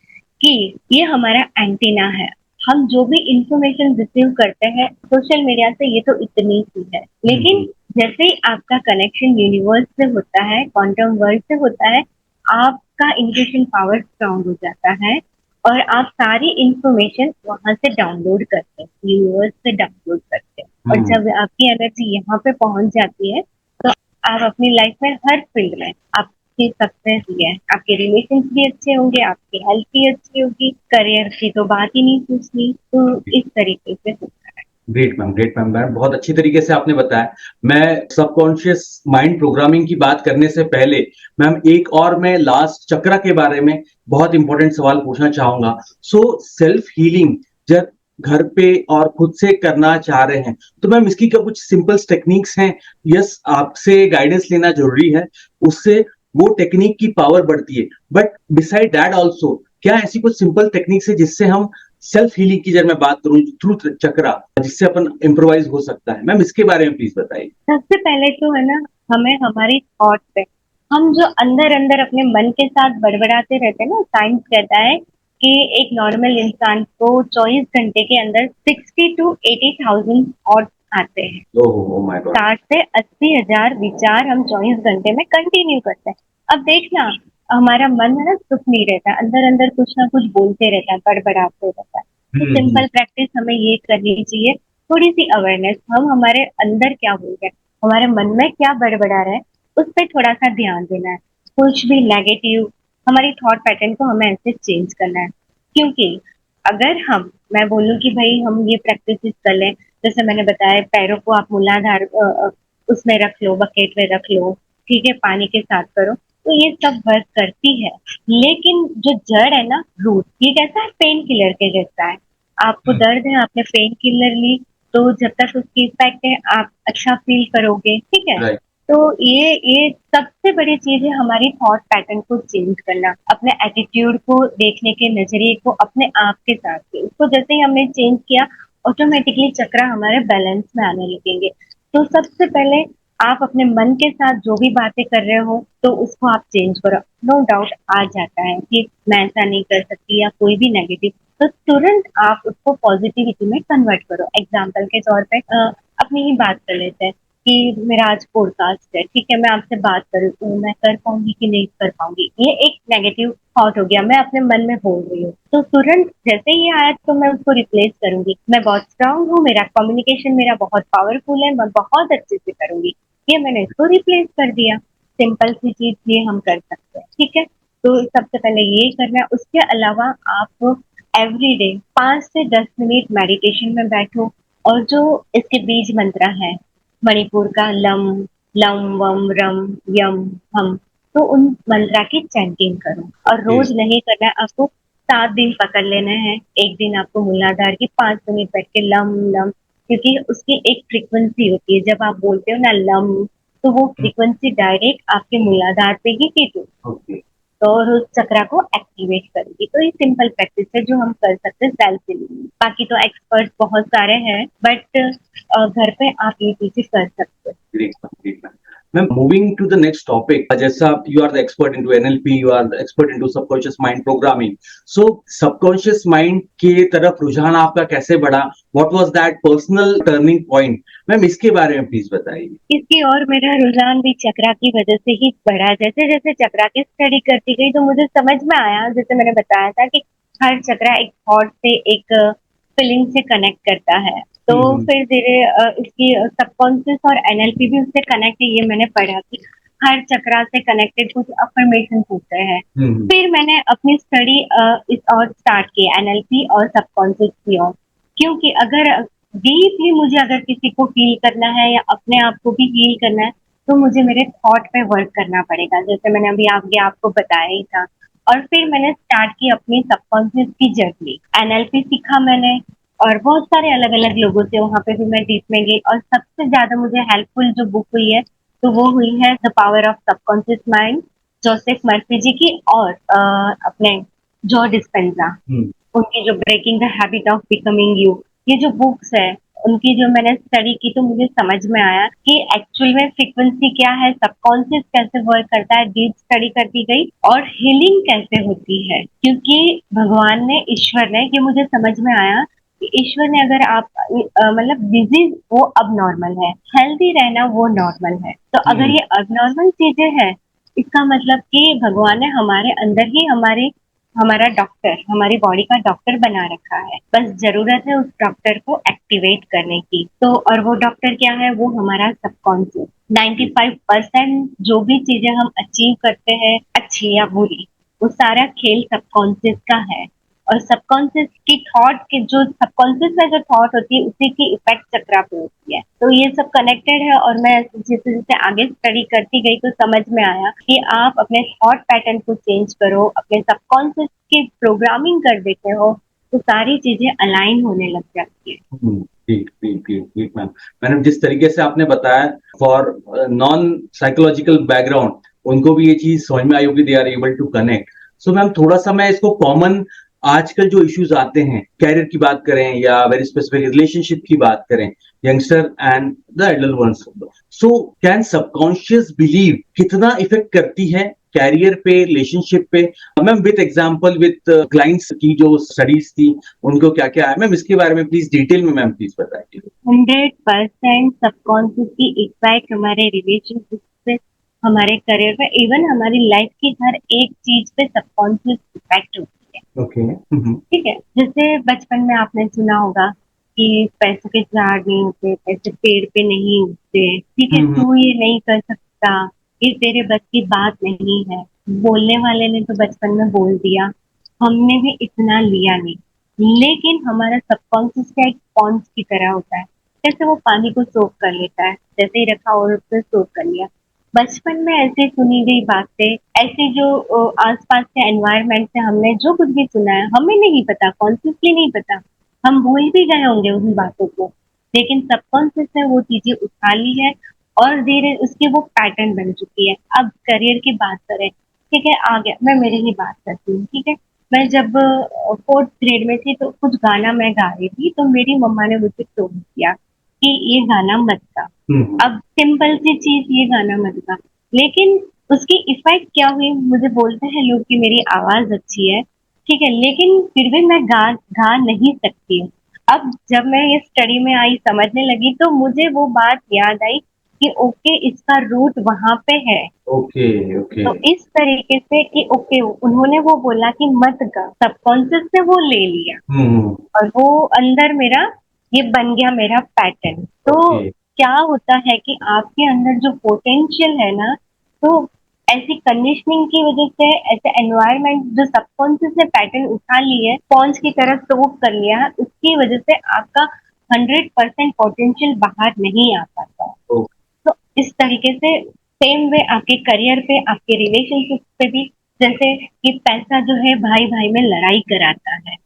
कि ये हमारा एंटीना है। हम जो भी इंफॉर्मेशन रिसीव करते हैं सोशल मीडिया से, ये तो इतनी सी है, लेकिन जैसे ही आपका कनेक्शन यूनिवर्स से होता है, क्वांटम वर्ल्ड से होता है, आपका इंट्यूशन पावर स्ट्रांग हो जाता है और आप सारी इंफॉर्मेशन वहां से डाउनलोड करते हैं, यूनिवर्स से डाउनलोड करते हैं। और जब आपकी एनर्जी यहाँ पे पहुंच जाती है, तो आप अपनी लाइफ में हर फील्ड में आपकी सक्सेस भी है, आपके रिलेशन भी अच्छे होंगे, आपकी हेल्थ भी अच्छी होगी, करियर की तो बात ही नहीं पूछनी। तो इस तरीके से होता है। Great ma'am, great ma'am, ma'am बहुत अच्छी तरीके से आपने बताया। मैं सबकॉन्शियस माइंड प्रोग्रामिंग की बात करने से पहले मैम एक और मैं लास्ट चक्रा के बारे में बहुत इंपॉर्टेंट सवाल पूछना चाहूंगा। सो सेल्फ हीलिंग जब घर पे और खुद से करना चाह रहे हैं, तो मैम इसकी क्या कुछ सिंपल टेक्निक्स हैं? यस, आपसे गाइडेंस लेना जरूरी है, उससे वो टेक्निक की पावर बढ़ती है, बट बिसाइड दैट ऑल्सो क्या ऐसी कुछ सिंपल टेक्निक्स है जिससे हम सेल्फ हीलिंग की, जब मैं बात करूं थ्रू चक्रा, जिससे अपन इम्प्रोवाइज हो सकता है, मैम इसके बारे में प्लीज बताइए। सबसे पहले तो है ना, हमें हमारी थॉट पे, हम जो अंदर अंदर अपने मन के साथ बड़बड़ाते रहते हैं ना, साइंस कहता है कि एक नॉर्मल इंसान को 24 घंटे के अंदर 60 to 80,000 थॉट्स आते हैं। Oh my God. 60 से 80 हजार विचार हम 24 घंटे में कंटिन्यू करते हैं। अब देखना, हमारा मन है ना, चुप नहीं रहता, अंदर अंदर कुछ ना कुछ बोलते रहता है, बड़बड़ाते रहता है। तो सिंपल प्रैक्टिस हमें ये करनी चाहिए, थोड़ी सी अवेयरनेस, हम हमारे अंदर क्या बोल रहे हैं, हमारे मन में क्या बड़बड़ा रहा है, उस पर थोड़ा सा ध्यान देना है। कुछ भी नेगेटिव, हमारी थॉट पैटर्न को हमें ऐसे चेंज करना है। क्योंकि अगर मैं बोलूँ कि भाई हम ये प्रैक्टिस कर लें, जैसे मैंने बताया, पैरों को आप मूलाधार उसमें रख लो, बकेट में रख लो, ठीक है, पानी के साथ करो, तो ये सब वर्क करती है। लेकिन जो जड़ है ना, रूट, ये कैसा है, पेन किलर के जैसा है। आपको दर्द है, आपने पेन किलर ली, तो जब तक उसकी इफेक्ट है आप अच्छा फील करोगे, ठीक है। राइट। तो ये सबसे बड़ी चीज है, हमारी थॉट पैटर्न को चेंज करना, अपने एटीट्यूड को, देखने के नजरिए को अपने आप के साथ के, उसको जैसे ही हमने चेंज किया, ऑटोमेटिकली चक्र हमारे बैलेंस में आने लगेंगे। तो सबसे पहले आप अपने मन के साथ जो भी बातें कर रहे हो, तो उसको आप चेंज करो। नो डाउट आ जाता है कि मैं ऐसा नहीं कर सकती या कोई भी नेगेटिव, तो तुरंत आप उसको पॉजिटिविटी में कन्वर्ट करो। एग्जाम्पल के तौर पे अपनी ही बात कर लेते हैं कि मेरा आज पॉडकास्ट है, ठीक है, मैं आपसे बात करूँ तो मैं कर पाऊंगी कि नहीं कर पाऊंगी, ये एक नेगेटिव थॉट हो गया, मैं अपने मन में बोल रही हूँ। तो तुरंत जैसे ही आया तो मैं उसको रिप्लेस करूंगी, मैं बहुत स्ट्रांग हूँ, मेरा कम्युनिकेशन मेरा बहुत पावरफुल है, मैं बहुत अच्छे से करूंगी, ये मैंने इसको रिप्लेस कर दिया। सिंपल सी चीज ये हम कर सकते हैं, ठीक है। तो सबसे पहले ये करना है। उसके अलावा आप एवरीडे 5 से 10 मिनट मेडिटेशन में बैठो, और जो इसके बीज मंत्र है मणिपुर का, लम लम वम रम यम हम, तो उन मंत्रा की चैंटिंग करो। और रोज नहीं करना है आपको, 7 दिन पकड़ लेना है। एक दिन आपको मूलाधार की 5 मिनट बैठ के लम लम, क्योंकि उसकी एक फ्रीक्वेंसी होती है, जब आप बोलते हो ना लम, तो वो फ्रीक्वेंसी डायरेक्ट आपके मूलाधार पे ही हिट होती ओके। है, तो और उस चक्रा को एक्टिवेट करेगी। तो ये सिंपल प्रैक्टिस है जो हम कर सकते हैं सेल्फ हीलिंग। बाकी तो एक्सपर्ट बहुत सारे हैं, बट घर पे आप ये चीजें कर सकते हैं। Great ma'am, great ma'am. Ma'am moving to the next topic, जैसा you are the expert into NLP, you are the expert into subconscious mind programming, so subconscious mind की तरफ रुझान आपका कैसे बढ़ा? What was that personal turning point? Ma'am इसके बारे में प्लीज बताइए। इसकी और मेरा रुझान भी चक्रा की वजह से ही बढ़ा। जैसे जैसे चक्रा की स्टडी करती गई तो मुझे समझ में आया, जैसे मैंने बताया था कि हर चक्रा एक थॉट से, एक फीलिंग से कनेक्ट करता है। तो फिर धीरे इसकी सबकॉन्शियस और एनएलपी भी उससे कनेक्ट है, ये मैंने पढ़ा कि हर चक्रा से कनेक्टेड कुछ अफर्मेशन होते हैं। फिर मैंने अपनी स्टडी इस और स्टार्ट की, एनएलपी और सबकॉन्शियस की ओर, क्योंकि अगर डीपली मुझे अगर किसी को फील करना है या अपने आप को भी हील करना है तो मुझे मेरे थॉट पे वर्क करना पड़ेगा, जैसे मैंने अभी आगे आपको बताया ही था। और फिर मैंने स्टार्ट की अपनी सबकॉन्शियस की जर्नी, एनएलपी सीखा मैंने और बहुत सारे अलग अलग लोगों से वहां पे भी मैं डीप में गई। और सबसे ज्यादा मुझे हेल्पफुल जो बुक हुई है तो वो हुई है the power of subconscious mind, Joseph Murphy ji की, और अपने जो डिस्पेंजा, उनकी जो breaking the habit of becoming you, ये जो बुक्स है उनकी जो मैंने स्टडी की तो मुझे समझ में आया कि एक्चुअल में फ्रीक्वेंसी क्या है, सबकॉन्शियस कैसे वर्क करता है, डीप स्टडी करती गई और हीलिंग कैसे होती है। क्योंकि भगवान ने, ईश्वर ने, ये मुझे समझ में आया कि ईश्वर ने अगर आप मतलब डिजीज वो अब नॉर्मल है, हेल्दी रहना वो नॉर्मल है। तो अगर ये अब नॉर्मल चीजें हैं, इसका मतलब कि भगवान ने हमारे अंदर ही हमारा डॉक्टर, हमारी बॉडी का डॉक्टर बना रखा है, बस जरूरत है उस डॉक्टर को एक्टिवेट करने की। तो और वो डॉक्टर क्या है, वो हमारा सबकॉन्शियस। 95% जो भी चीजें हम अचीव करते हैं, अच्छी या बुरी, वो सारा खेल सबकॉन्शियस का है। और सबकॉन्शियस की थॉट के, जो सबकॉन्शियस में जो थॉट होती है उसी की इफेक्ट चक्रा पे होती है। तो ये सब कनेक्टेड है। और मैं जैसे जैसे आगे स्टडी करती गई तो समझ में आया कि आप अपने थॉट पैटर्न को चेंज करो, अपने सबकॉन्शियस की प्रोग्रामिंग कर देते हो तो सारी चीजें अलाइन होने लग जाती है। ठीक ठीक ठीक ठीक मैम। मैंने जिस तरीके से आपने बताया, फॉर नॉन साइकोलॉजिकल बैकग्राउंड उनको भी ये चीज समझ में आई होगी, they are able to connect. So ma'am थोड़ा सा मैं इसको कॉमन आजकल जो इश्यूज आते हैं, कैरियर की बात करें या वेरी स्पेसिफिक रिलेशनशिप की बात करें, youngster and the adult ones, so can subconscious believe कितना इफेक्ट करती है कैरियर पे, रिलेशनशिप पे? Ma'am with example, with clients की जो स्टडीज थी उनको क्या क्या है, मैम इसके बारे में प्लीज डिटेल में मैम प्लीज बताइए। 100% सबकॉन्शियस की इफेक्ट हमारे रिलेशनशिप पे, हमारे करियर पे, इवन हमारी लाइफ की हर एक चीज पे सबकॉन्शियस इफेक्ट होती है। ओके। ठीक है, जैसे बचपन में आपने सुना होगा कि पैसों के झाड़ नहीं होते, पैसे पेड़ पे नहीं उगते, ठीक है, तू ये नहीं कर सकता, ये तेरे बस की बात नहीं है। बोलने वाले ने तो बचपन में बोल दिया, हमने भी इतना लिया नहीं। लेकिन हमारा सबकॉन्शियस का एक स्पॉन्ज की तरह होता है, जैसे वो पानी को सोख कर लेता है, जैसे ही रखा और उसने सोख कर लिया। बचपन में ऐसे सुनी गई बातें, ऐसे जो आसपास के एनवायरनमेंट से हमने जो कुछ भी सुना है, हमें नहीं पता, कॉन्शियसली नहीं पता, हम भूल भी गए होंगे उन बातों को, लेकिन सबकॉन्शियस ने वो चीजें उठा ली है और धीरे उसकी वो पैटर्न बन चुकी है। अब करियर की बात करें, ठीक है, आ गया, मैं मेरी ही बात करती हूँ, ठीक है। मैं जब 4th ग्रेड में थी तो कुछ गाना मैं गा रही थी, तो मेरी मम्मा ने मुझे टोक दिया कि ये गाना मत गा। अब सिंपल सी चीज, ये गाना मत गा, लेकिन उसकी इफेक्ट क्या हुई, मुझे बोलते हैं लोग कि मेरी आवाज अच्छी है, ठीक है, लेकिन फिर भी मैं गा गा नहीं सकती हूँ। अब जब मैं ये स्टडी में आई, समझने लगी, तो मुझे वो बात याद आई कि ओके, इसका रूट वहां पे है। Okay okay. तो इस तरीके से कि ओके, उन्होंने वो बोला कि मत गा, सबकॉन्शियस ने वो ले लिया और वो अंदर मेरा ये बन गया मेरा पैटर्न। तो Okay. क्या होता है कि आपके अंदर जो पोटेंशियल है ना, तो ऐसी कंडीशनिंग की वजह से, ऐसे एनवायरनमेंट जो सबकॉन्शियस ने पैटर्न उठा लिए, स्पॉन्ज की तरह सोक कर लिया, उसकी वजह से आपका 100% पोटेंशियल बाहर नहीं आ पाता। तो इस तरीके से सेम वे आपके करियर पे, आपके रिलेशनशिप पे भी, जैसे कि पैसा जो है भाई भाई में लड़ाई कराता है,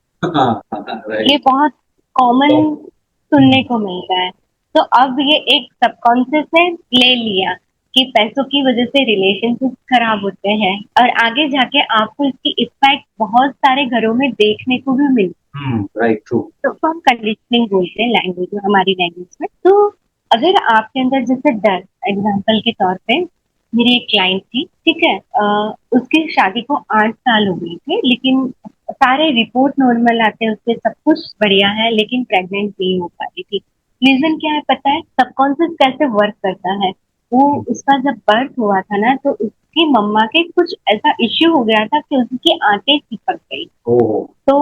ये बहुत कॉमन सुनने को मिलता है। तो अब ये एक सबकॉन्शियस ने ले लिया कि पैसों की वजह से रिलेशनशिप खराब होते हैं और आगे जाके आपको इसकी इफेक्ट बहुत सारे घरों में देखने को भी मिलती राइट, ट्रू। है। तो हम कंडीशनिंग बोलते हैं लैंग्वेज में, हमारी लैंग्वेज में। तो अगर आपके अंदर जैसे डर, एग्जाम्पल के तौर पे मेरी एक क्लाइंट थी, ठीक है। उसकी शादी को 8 साल हो गए थे, लेकिन सारे रिपोर्ट नॉर्मल आते हैं, उसके सब कुछ बढ़िया है, लेकिन प्रेग्नेंट नहीं हो पा रही थी। रीजन क्या है पता है? सबकॉन्शियस कैसे वर्क करता है। वो उसका जब बर्थ हुआ था ना, तो उसकी मम्मा के कुछ ऐसा इश्यू हो गया था कि उसकी आंखें चिपक गई। ओह, तो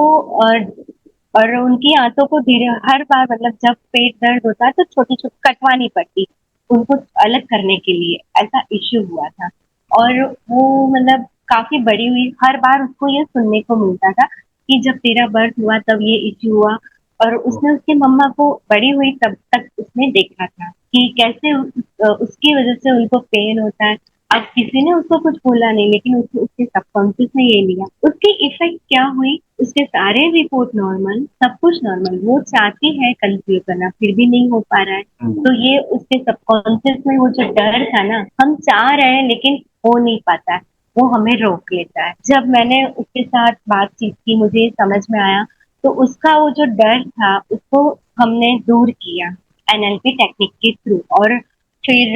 और उनकी आंतों को धीरे हर बार, मतलब जब पेट दर्द होता है तो छोटी छोटी कटवानी पड़ती उनको अलग करने के लिए, ऐसा इश्यू हुआ था। और वो मतलब काफी बड़ी हुई, हर बार उसको ये सुनने को मिलता था कि जब तेरा बर्थ हुआ तब ये इश्यू हुआ। और उसने उसकी मम्मा को बड़ी हुई तब तक उसने देखा था कि कैसे उसकी वजह से उनको पेन होता है। अब किसी ने उसको कुछ बोला नहीं, लेकिन उसके सबकॉन्शियस ने ये लिया। उसकी इफेक्ट क्या हुई? उसके सारे रिपोर्ट नॉर्मल, सब कुछ नॉर्मल, वो चाहती है कंसीव करना, फिर भी नहीं हो पा रहा है। तो ये उसके सबकॉन्शियस में वो जो डर था ना, हम चाह रहे हैं लेकिन हो नहीं पाता है, वो हमें रोक लेता है। जब मैंने उसके साथ बातचीत की, मुझे समझ में आया, तो उसका वो जो डर था उसको हमने दूर किया एनएलपी टेक्निक के थ्रू। और फिर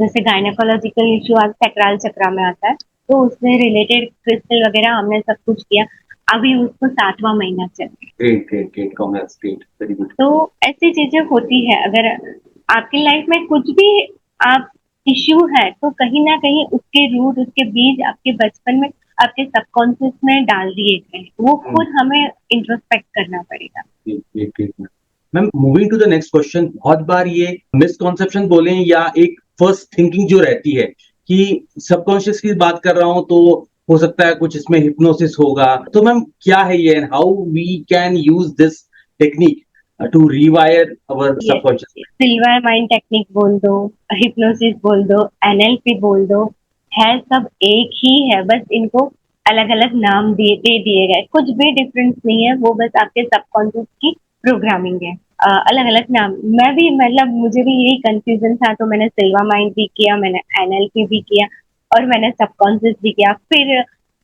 जैसे गायनेकोलॉजिकल इश्यू आज सैक्रल चक्रा में आता है, तो उससे रिलेटेड क्रिस्टल वगैरह हमने सब कुछ किया। अभी उसको 7वां महीना चल रहा है। Great great great, congrats, great, very good. तो ऐसी चीजें होती है। अगर आपकी लाइफ में कुछ भी आप इश्यू है, तो कहीं ना कहीं उसके रूट, उसके बीज आपके बचपन में आपके सबकॉन्शियस में डाल दिए गए हैं। वो खुद हमें इंट्रोस्पेक्ट करना पड़ेगा। Great great ma'am, moving to the next question. बहुत बार ये मिसकॉन्सेप्शन बोले या एक फर्स्ट थिंकिंग जो रहती है कि सबकॉन्शियस की बात कर रहा हूं तो हो सकता है कुछ इसमें हिप्नोसिस होगा। तो मैम क्या है ये, and how we can use this technique to rewire our subconscious? Silver mind technique बोल दो, हिप्नोसिस बोल दो, एनएलपी बोल दो, है सब एक ही है, बस इनको अलग अलग नाम दे दिए गए। कुछ भी डिफरेंस नहीं है, वो बस आपके सबकॉन्शियस की प्रोग्रामिंग है। अलग अलग नाम, मैं भी मतलब मुझे भी यही कंफ्यूजन था, तो मैंने सिल्वर माइंड भी किया, मैंने एनएलपी भी किया, और मैंने सबकॉन्शियस भी किया, फिर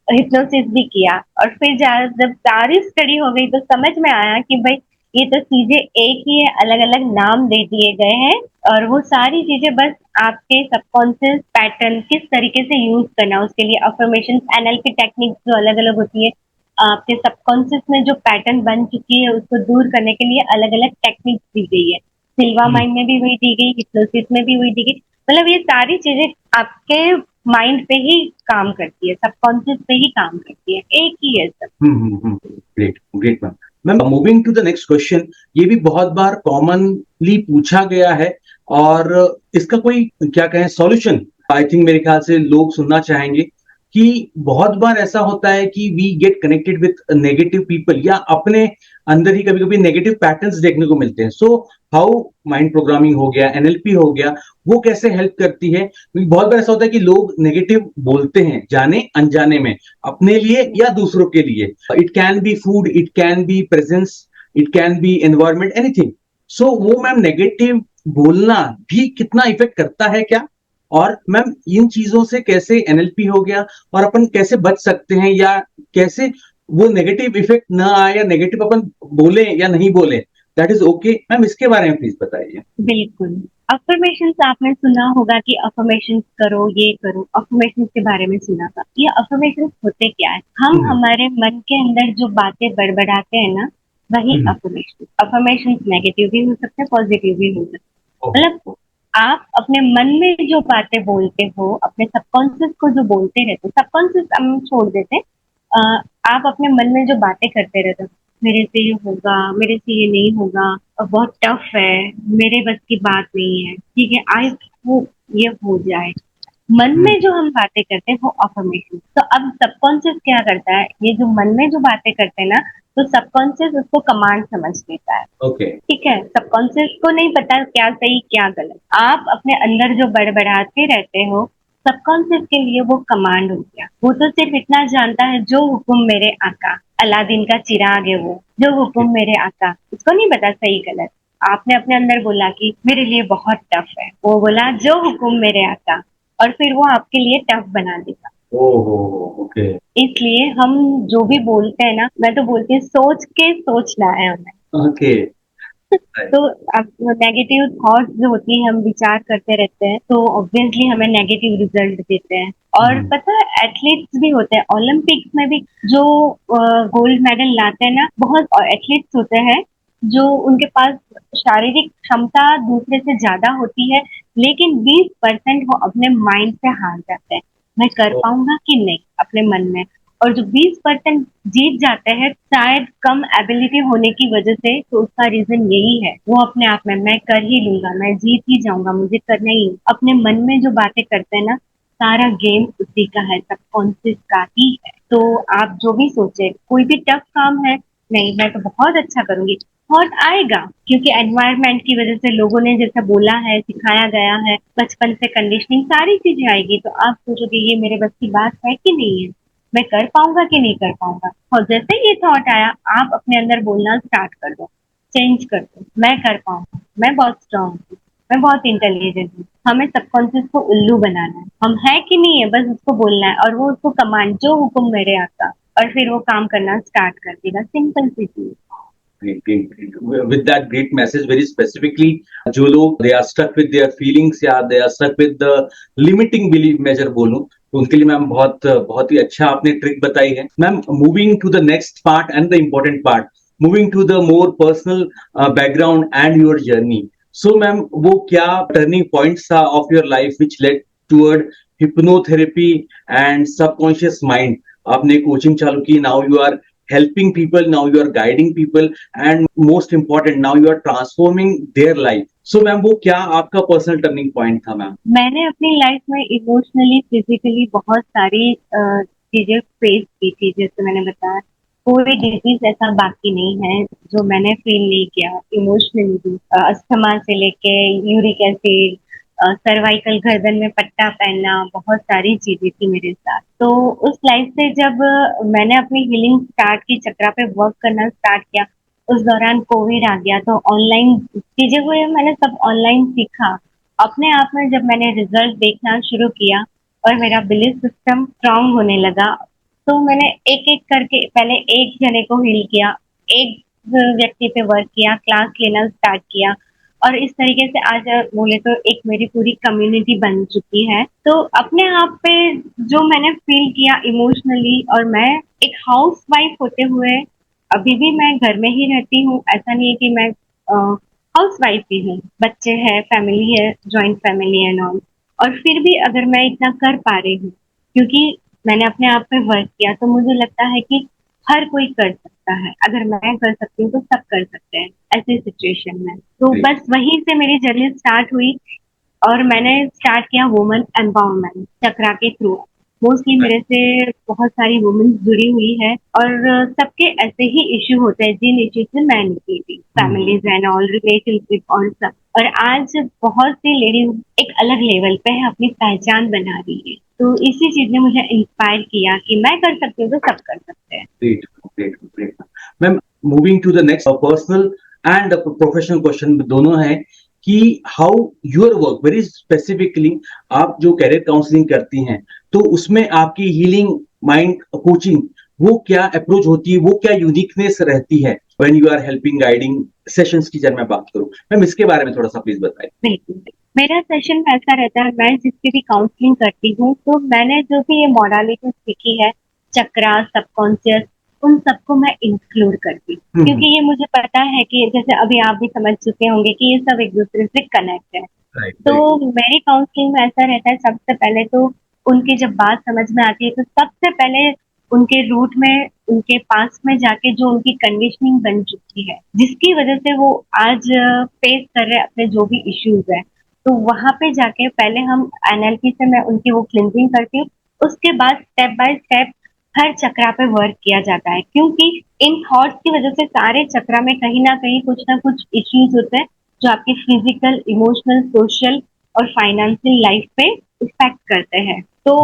हिप्नोसिस भी किया। और फिर जब सारी स्टडी हो गई तो समझ में आया कि भाई ये तो चीजें एक ही है, अलग अलग नाम दे दिए गए हैं। और वो सारी चीजें बस आपके सबकॉन्शियस पैटर्न किस तरीके से यूज करना, उसके लिए अफर्मेशन, एनएलपी टेक्निक्स जो अलग अलग होती है, आपके सबकॉन्शियस में जो पैटर्न बन चुकी है उसको दूर करने के लिए अलग अलग टेक्निक्स दी गई है। सिल्वा माइंड में भी वही दी गई, हिप्नोसिस में भी वही दी गई। मतलब ये सारी चीजें आपके माइंड पे ही काम करती है, सबकॉन्शियस पे ही काम करती है, एक ही है सब। Great great ma'am. Ma'am, moving to the next question. ये भी बहुत बार कॉमनली पूछा गया है और इसका कोई क्या कहें सॉल्यूशन, आई थिंक मेरे ख्याल से लोग सुनना चाहेंगे कि बहुत बार ऐसा होता है कि we get connected with negative people या अपने अंदर ही कभी कभी नेगेटिव पैटर्न्स देखने को मिलते हैं। सो हाउ माइंड प्रोग्रामिंग हो गया, एनएलपी हो गया, वो कैसे हेल्प करती है? क्योंकि बहुत बार ऐसा होता है कि लोग नेगेटिव बोलते हैं जाने अनजाने में, अपने लिए या दूसरों के लिए। It can be food, it can be presence, it can be environment, anything. So वो मैम नेगेटिव बोलना भी कितना इफेक्ट करता है क्या? और मैम इन चीजों से कैसे, एनएलपी हो गया, और अपन कैसे बच सकते हैं, या कैसे वो नेगेटिव इफेक्ट ना आए, या नेगेटिव अपन बोले या नहीं बोले, दैट इज ओके। मैम इसके बारे में प्लीज बताइए। बिल्कुल। अफर्मेशंस आपने सुना होगा कि अफर्मेशंस करो, ये करो, अफर्मेशंस के बारे में सुना था। ये अफर्मेशंस होते क्या है? हम हमारे मन के अंदर जो बातें बड़बड़ाते हैं ना, वही अफर्मेशन। अफर्मेशंस नेगेटिव भी हो सकते हैं, पॉजिटिव भी हो सकते हैं। मतलब आप अपने मन में जो बातें बोलते हो, अपने सबकॉन्शियस को जो बोलते रहते हो, सबकॉन्शियस हम छोड़ देते हैं, आप अपने मन में जो बातें करते रहते हो, मेरे से ये होगा, मेरे से ये नहीं होगा, बहुत टफ है, मेरे बस की बात नहीं है, ठीक है, आई होप ये हो जाए। मन में जो हम बातें करते हैं वो अफर्मेशन। तो अब सबकॉन्शियस क्या करता है? ये जो मन में जो बातें करते हैं ना, तो सबकॉन्शियस उसको कमांड समझ लेता है। ओके। ठीक है, सबकॉन्शियस को नहीं पता क्या सही क्या गलत। आप अपने अंदर जो बड़बड़ाते रहते हो, सबकॉन्शियस के लिए वो कमांड हो गया। वो तो सिर्फ इतना जानता है, जो हुक्म मेरे आका, अलादीन का चिराग है वो, जो हुक्म मेरे आका, उसको नहीं पता सही गलत। आपने अपने अंदर बोला कि मेरे लिए बहुत टफ है, वो बोला जो हुक्म मेरे आका, और फिर वो आपके लिए टफ बना देगा। ओहो, ओके। इसलिए हम जो भी बोलते हैं ना, मैं तो बोलती हूँ सोच के सोचना है हमें। ओके। तो अब नेगेटिव थॉट्स जो होती है, हम विचार करते रहते हैं, तो ऑब्वियसली हमें नेगेटिव रिजल्ट देते हैं। और पता है, एथलीट्स भी होते हैं ओलंपिक्स में भी, जो गोल्ड मेडल लाते हैं ना, बहुत एथलीट्स होते हैं जो उनके पास शारीरिक क्षमता दूसरे से ज्यादा होती है, लेकिन 20% वो अपने माइंड से हार जाते हैं। मैं कर पाऊंगा कि नहीं, अपने मन में। और जो 20% जीत जाते हैं, शायद कम एबिलिटी होने की वजह से, तो उसका रीजन यही है, वो अपने आप में मैं कर ही लूंगा, मैं जीत ही जाऊंगा, मुझे करना ही है। अपने मन में जो बातें करते हैं ना, सारा गेम उसी का है, सबकॉन्शियस का ही है। तो आप जो भी सोचे, कोई भी टफ काम है, नहीं मैं तो बहुत अच्छा करूंगी, थॉट आएगा, क्योंकि एनवायरनमेंट की वजह से, लोगों ने जैसा बोला है, सिखाया गया है, बचपन से कंडीशनिंग, सारी चीजें आएगी। तो आप सोचोगे ये मेरे बस की बात है कि नहीं है, मैं कर पाऊंगा कि नहीं कर पाऊंगा। और जैसे ये थॉट आया, आप अपने अंदर बोलना स्टार्ट कर दो, चेंज कर दो, मैं कर पाऊंगा, मैं बहुत स्ट्रांग हूँ, मैं बहुत इंटेलिजेंट हूँ। हमें सबकॉन्शियस को उल्लू बनाना है, हम है कि नहीं है, बस उसको बोलना है, और वो उसको कमांड, जो हुक्म मेरे आता, और फिर वो काम करना स्टार्ट कर देगा। सिंपल सी चीज। Great, great, great. With that great message, very specifically, जो लोग they are stuck with their feelings या they are stuck with the limiting belief measure बोलूं, तो उनके लिए मैम बहुत बहुत ही अच्छा आपने ट्रिक बताई है। Ma'am, moving to the next part and the important part, moving to the more personal background and your journey. So ma'am, वो क्या टर्निंग पॉइंट्स था of your life which led toward hypnotherapy and subconscious mind? आपने coaching चालू की, now you are helping people, now you are guiding people, and most important, now you are transforming their life. So ma'am, वो क्या आपका personal turning point था ma'am? मैंने अपनी life में इमोशनली, फिजिकली बहुत सारी चीजें फेस की थी। जैसे मैंने बताया, कोई डिजीज ऐसा बाकी नहीं है जो मैंने फील नहीं किया इमोशनली भी। अस्थमा से लेके यूरिक एसिड, सर्वाइकल, गर्दन में पट्टा पहनना, बहुत सारी चीजें थी मेरे साथ। तो उस लाइफ से जब मैंने अपनी हीलिंग स्टार्ट की, चक्रा पे वर्क करना स्टार्ट किया, उस दौरान कोविड आ गया, तो ऑनलाइन चीजें हुई, मैंने सब ऑनलाइन सीखा। अपने आप में जब मैंने रिजल्ट देखना शुरू किया और मेरा बिलीफ सिस्टम स्ट्रांग होने लगा, तो मैंने एक एक करके पहले एक जने को हील किया, एक व्यक्ति पे वर्क किया, क्लास लेना स्टार्ट किया, और इस तरीके से आज बोले तो एक मेरी पूरी कम्युनिटी बन चुकी है। तो अपने आप पे जो मैंने फील किया इमोशनली, और मैं एक हाउस वाइफ होते हुए, अभी भी मैं घर में ही रहती हूँ, ऐसा नहीं है कि मैं हाउस वाइफ भी हूँ, बच्चे हैं, फैमिली है, जॉइंट फैमिली एंड ऑल। और फिर भी अगर मैं इतना कर पा रही हूँ, क्योंकि मैंने अपने आप पे वर्क किया, तो मुझे लगता है कि हर कोई कर सकता है। अगर मैं कर सकती हूँ तो सब कर सकते हैं ऐसी सिचुएशन में। तो बस वहीं से मेरी जर्नी स्टार्ट हुई, और मैंने स्टार्ट किया वुमेन एम्पावरमेंट चक्रा के थ्रू। मोस्टली मेरे से बहुत सारी वुमेन जुड़ी हुई है, और सबके ऐसे ही इश्यू होते हैं जिन इश्यू से मैं निकली थी, फैमिलीज एंड ऑल, रिलेशनशिप और सब। और आज बहुत सी लेडीज एक अलग लेवल पे है, अपनी पहचान बना रही है। तो इसी चीज ने मुझे इंस्पायर किया कि मैं कर सकती हूँ तो सब कर सकते हैं। Great, great, great. Ma'am, moving to the next personal and professional question दोनों है कि how your work very specifically, आप जो कैरियर काउंसलिंग करती हैं, तो उसमें आपकी हीलिंग माइंड कोचिंग, वो क्या अप्रोच होती है, वो क्या यूनिकनेस रहती है when you are helping guiding sessions की? जब मैं बात करूं मैम, इसके बारे में थोड़ा सा प्लीज बताइए। बिल्कुल। मेरा सेशन ऐसा रहता है, मैं जिसकी भी काउंसलिंग करती हूँ, तो मैंने जो भी ये मॉडलिटी सीखी है, चक्रा, सबकॉन्शियस, उन सबको मैं इंक्लूड करती हूँ, क्योंकि ये मुझे पता है कि जैसे अभी आप भी समझ चुके होंगे कि ये सब एक दूसरे से कनेक्ट है। तो मेरी काउंसलिंग में ऐसा रहता है, सबसे पहले तो उनकी जब बात समझ में आती है, तो सबसे पहले उनके रूट में, उनके पास में जाके जो उनकी कंडीशनिंग बन चुकी है, जिसकी वजह से वो आज फेस कर रहे हैं अपने जो भी इश्यूज है, तो वहां पे जाके पहले हम एनएलपी से मैं उनकी वो क्लिनजिंग करती हूँ। उसके बाद स्टेप बाय स्टेप हर चक्रा पे वर्क किया जाता है, क्योंकि इन थॉट्स की वजह से सारे चक्रा में कहीं ना कुछ इश्यूज होते हैं, जो आपकी फिजिकल, इमोशनल, सोशल और फाइनेंशियल लाइफ पे इफेक्ट करते हैं। तो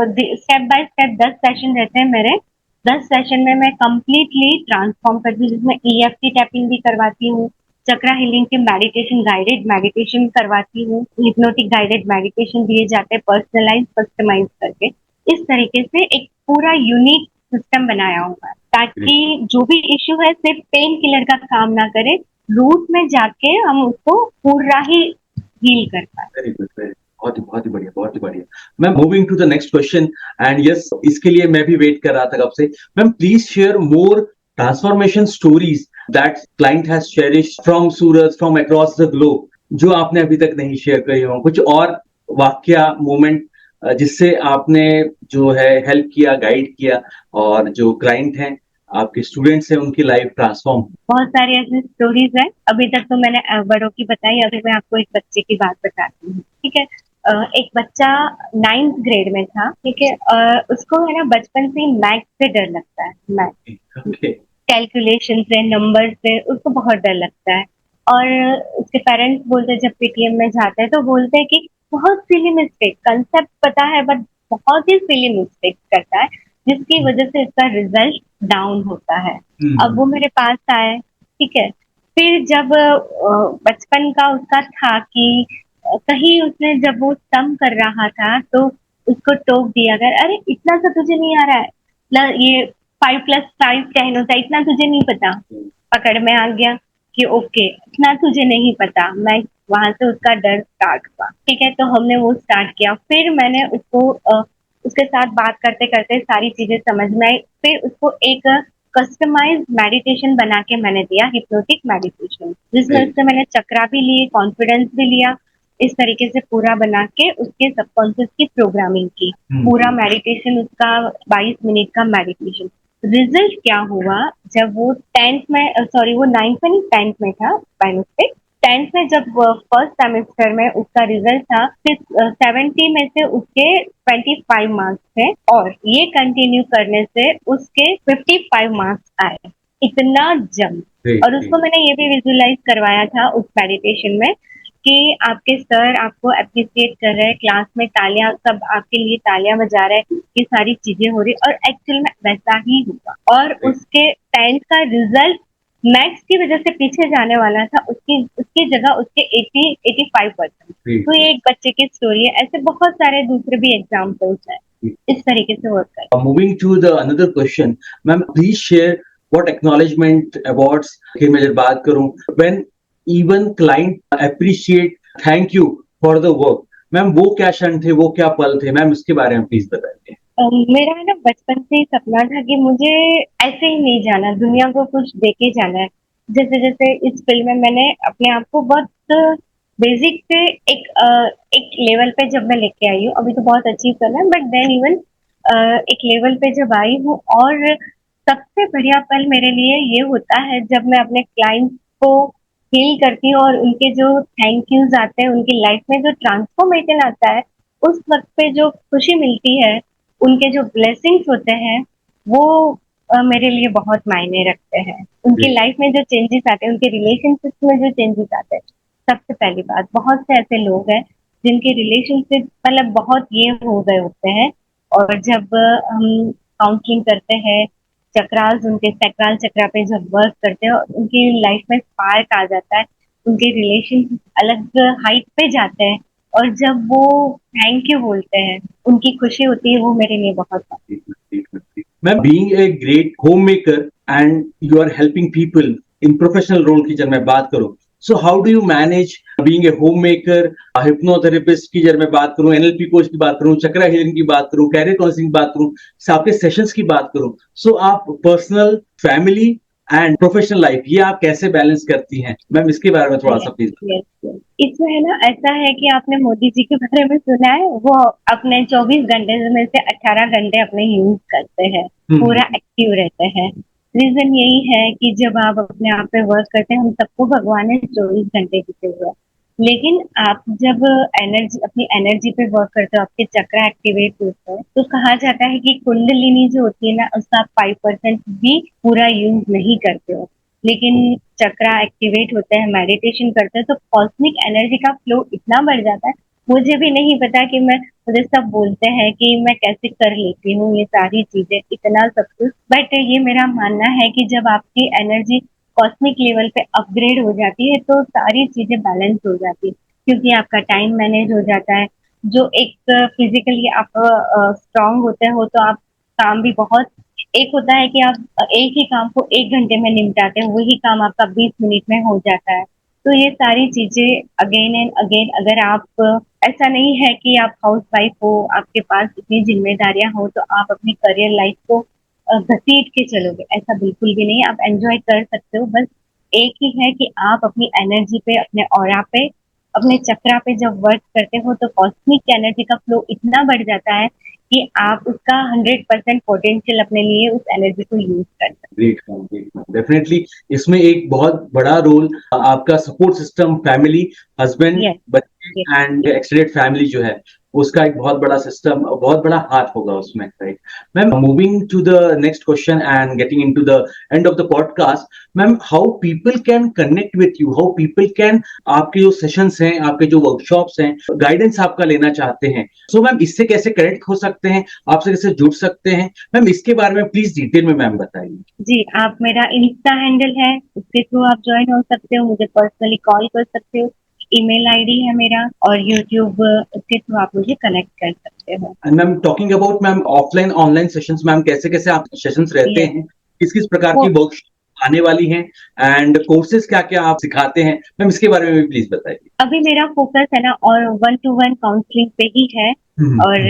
स्टेप बाय स्टेप 10 सेशन रहते हैं मेरे। 10 सेशन में मैं कंप्लीटली ट्रांसफॉर्म करती हूँ, जिसमें ईएफटी टैपिंग भी करवाती हूँ, चक्रा हीलिंग के मेडिटेशन, गाइडेड मेडिटेशन करवाती हूँ, हिप्नोटिक गाइडेड मेडिटेशन दिए जाते हैं, पर्सनलाइज, कस्टमाइज करके। इस तरीके से एक पूरा यूनिक सिस्टम बनाया हुआ है, ताकि जो भी इश्यू है सिर्फ पेन किलर का काम ना करे, रूट में जाके हम उसको पूरा ही हील कर पाए। वेरी गुड, वेरी बहुत ही बढ़िया, बहुत ही बढ़िया। Ma'am moving to the next question and yes, इसके लिए मैं भी वेट कर रहा था कब से। Ma'am please share more transformation stories that client has cherished from Surat, from across the globe, जो आपने अभी तक नहीं शेयर करी हो, कुछ और वाक्या मोमेंट जिससे आपने जो है हेल्प किया, गाइड किया, और जो क्लाइंट हैं, आपके स्टूडेंट्स हैं, उनकी लाइफ ट्रांसफॉर्म। बहुत सारी ऐसी स्टोरीज है। अभी तक तो मैंने बड़ों की बताई, अभी मैं आपको एक बच्चे की बात बताती हूँ, ठीक है। एक बच्चा 9th ग्रेड में था, ठीक है। उसको है ना बचपन से ही मैथ्स से डर लगता है, मैथ्स, ओके। कैलकुलेशन से, नंबर से उसको बहुत डर लगता है। और उसके पेरेंट्स बोलते हैं, जब पीटीएम में जाते हैं तो बोलते हैं कि बहुत सिली मिस्टेक, कंसेप्ट पता है बट बहुत ही सिली मिस्टेक करता है, जिसकी वजह से इसका रिजल्ट डाउन होता है। अब वो मेरे पास आए, ठीक है। फिर जब बचपन का उसका था कि कहीं उसने, जब वो सम कर रहा था तो उसको टोक दिया गया, अरे इतना सा तुझे नहीं आ रहा है, ये 5 + 5 10 होता है, इतना तुझे नहीं पता। पकड़ में आ गया कि ओके इतना तुझे नहीं पता। मैं वहां से उसका डर स्टार्ट हुआ, ठीक है। तो हमने वो स्टार्ट किया, फिर मैंने उसको उसके साथ बात करते करते सारी चीजें समझ में आई। फिर उसको एक कस्टमाइज मेडिटेशन बना के मैंने दिया, हिप्नोटिक मेडिटेशन, जिसमें उससे मैंने चक्रा भी लिए, कॉन्फिडेंस भी लिया, इस तरीके से पूरा बना के उसके सबकॉन्शियस की प्रोग्रामिंग की। पूरा मेडिटेशन उसका 22 मिनट का मेडिटेशन। रिजल्ट क्या हुआ, जब वो 10th में, सॉरी वो 9th में नहीं 10th में था बाय मिस्टेक। 10th में जब फर्स्ट सेमेस्टर में उसका रिजल्ट था, फिर 70 में से उसके 25 मार्क्स थे, और ये कंटिन्यू करने से उसके 55 मार्क्स आए। इतना जम। और उसको मैंने ये भी विजुलाइज करवाया था उस मेडिटेशन में कि आपके सर आपको अप्रिशिएट कर रहे हैं, क्लास में तालियां, सब आपके लिए तालियां बजा रहे हैं, ये सारी चीजें हो रही, और एक्चुअल में वैसा ही हुआ। और उसके 10th का रिजल्ट मैथ्स की वजह से पीछे जाने वाला था, उसकी उसकी जगह उसके 85%। तो ये एक बच्चे की स्टोरी है। ऐसे बहुत सारे दूसरे भी एग्जाम्पल्स हैं, इस तरीके से वर्क कर। Moving to the another question, ma'am, please share what acknowledgement awards की मैं जब बात करूं, when even client appreciate, thank you for the work, ma'am वो क्या क्षण थे, वो क्या पल थे, मैम इसके बारे में प्लीज बताइए। मेरा है ना बचपन से ही सपना था कि मुझे ऐसे ही नहीं जाना, दुनिया को कुछ देके जाना है। जैसे जैसे इस फील्ड में मैंने अपने आप को बहुत बेसिक से एक लेवल पे जब मैं लेके आई हूँ, अभी तो बहुत अचीव करना है, बट देन इवन एक लेवल पे जब आई हूँ, और सबसे बढ़िया पल मेरे लिए ये होता है जब मैं अपने क्लाइंट्स को हील करती हूँ, और उनके जो थैंक यूज आते हैं, उनकी लाइफ में जो ट्रांसफॉर्मेशन आता है, उस वक्त पे जो खुशी मिलती है, उनके जो ब्लेसिंग्स होते हैं, वो मेरे लिए बहुत मायने रखते हैं। उनकी लाइफ में जो चेंजेस आते हैं, उनके रिलेशनशिप में जो चेंजेस आते हैं। सबसे पहली बात, बहुत से ऐसे लोग हैं जिनके रिलेशनशिप मतलब बहुत ये हो गए होते हैं, और जब हम काउंसलिंग करते हैं, चक्रास, उनके सैक्रल चक्रा पे जब वर्क करते हैं, उनकी लाइफ में स्पार्क आ जाता है, उनके रिलेशन अलग हाइट पे जाते हैं, और जब वो थैंक यू बोलते हैं, उनकी खुशी होती है, वो मेरे लिए बहुत ma'am being a great homemaker and you are helping people in professional role की जब मैं बात करूं, so how do you manage being a homemaker, hypnotherapist की जब मैं बात करूं, एनएलपी कोच की बात करूं, चक्रा हीलिंग की बात करूं, कैरियर काउंसलिंग की बात करूं, आपके सेशंस की बात करूं, सो आप personal, family and professional life ये आप कैसे बैलेंस करती हैं, मैम इसके बारे में थोड़ा सा प्लीज। इसमें है ना, ऐसा है कि आपने मोदी जी के बारे में सुना है, वो अपने 24 घंटे में से 18 घंटे अपने यूज करते हैं, पूरा एक्टिव रहते हैं। रीजन यही है कि जब आप अपने आप पे वर्क करते हैं, हम सबको भगवान ने 24 घंटे दिए हुए हैं, लेकिन आप जब एनर्जी, अपनी एनर्जी पे वर्क करते हो, आपके चक्र एक्टिवेट होते हैं, तो कहा जाता है कि कुंडलिनी जो होती है ना, उसका आप 5% भी पूरा यूज नहीं करते हो। लेकिन चक्रा एक्टिवेट होते हैं, मेडिटेशन करते हैं, तो कॉस्मिक एनर्जी का फ्लो इतना बढ़ जाता है। मुझे भी नहीं पता कि मुझे सब बोलते हैं कि मैं कैसे कर लेती हूँ ये सारी चीजें, इतना सब कुछ, बट ये मेरा मानना है कि जब आपकी एनर्जी कॉस्मिक लेवल पे अपग्रेड हो जाती है, तो सारी चीजें बैलेंस हो जाती है, क्योंकि आपका टाइम मैनेज हो जाता है। जो एक फिजिकली आप स्ट्रांग होते हो, तो आप काम भी बहुत एक होता है कि आप एक ही काम को 1 घंटे में निपटाते हैं, वही काम आपका 20 मिनट में हो जाता है। तो ये सारी चीज़ें अगेन एंड अगेन, अगर आप ऐसा नहीं है कि आप हाउसवाइफ हो, आपके पास इतनी ज़िम्मेदारियाँ हो, तो आप अपनी करियर लाइफ को घसीट के चलोगे, ऐसा बिल्कुल भी नहीं है। आप एन्जॉय कर सकते हो, बस एक ही है कि आप अपनी एनर्जी पे, अपने ऑरा पे, अपने चक्रा पे जब वर्क करते हो, तो कॉस्मिक एनर्जी का फ्लो इतना बढ़ जाता है कि आप उसका 100% पोटेंशियल अपने लिए उस एनर्जी को यूज कर सकते ग्रेट, डेफिनेटली इसमें एक बहुत बड़ा रोल आपका support system, family, husband, Yes, बच्चे yes. एंड एक्सटेंडेड फैमिली जो है उसका एक बहुत बड़ा सिस्टम, बहुत बड़ा हाथ होगा उसमें, right ma'am? Moving to the next question and getting into the end of the podcast, ma'am, how people can connect with you, how people can आपके जो सेशंस हैं, आपके जो वर्कशॉप्स हैं, गाइडेंस आपका लेना चाहते हैं, सो मैम इससे कैसे कनेक्ट हो सकते हैं, आपसे कैसे जुड़ सकते हैं मैम? इसके बारे में प्लीज डिटेल में मैम बताइए। जी, आप मेरा इंस्टा हैंडल है, उसके थ्रू आप ज्वाइन हो सकते हो, मुझे पर्सनली कॉल कर सकते हो, ईमेल आईडी है मेरा, और यूट्यूब उसके थ्रू आप मुझे कनेक्ट कर सकते हो। And ma'am talking about ma'am offline online sessions, ma'am कैसे कैसे आप सेशंस रहते Yes. हैं, किस किस प्रकार वो की वर्कशॉप आने वाली हैं एंड कोर्सेज क्या क्या आप सिखाते हैं मैम, इसके बारे में भी प्लीज बताइए। अभी मेरा फोकस है ना और 1-to-1 काउंसलिंग पे ही है, और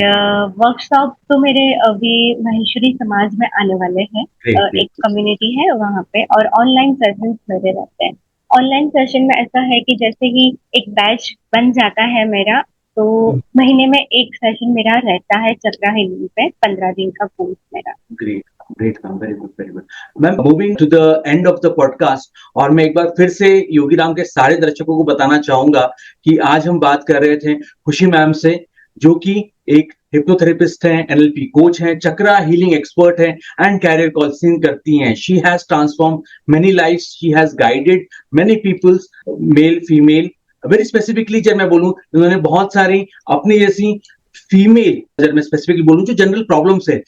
वर्कशॉप तो मेरे अभी महेश्वरी समाज में आने वाले हैं। ग्रेट एक कम्युनिटी है वहाँ पे, और ऑनलाइन सेशंस मेरे रहते हैं। ऑनलाइन सेशन में ऐसा है कि जैसे ही एक बैच बन जाता है मेरा, तो महीने में एक सेशन मेरा रहता है चक्रा हीलिंग पे, 15 दिन का कोर्स मेरा। Great great ma'am, very good very good ma'am. Moving to the end of the podcast, और मैं एक बार फिर से योगीराम के सारे दर्शकों को बताना चाहूंगा कि आज हम बात कर रहे थे खुशी मैम से, जो कि एक हिप्नोथेरेपिस्ट हैं, एनएलपी कोच हैं, चक्रा हीलिंग एक्सपर्ट हैं एंड कैरियर काउंसलिंग करती हैं। She has transform many lives, she has guided many peoples, male female, very specifically जब मैं बोलूं, उन्होंने बहुत सारी अपनी जैसी फीमेल, अगर मैं स्पेसिफिकली बोलूं, जो जनरल प्रॉब्लम्स है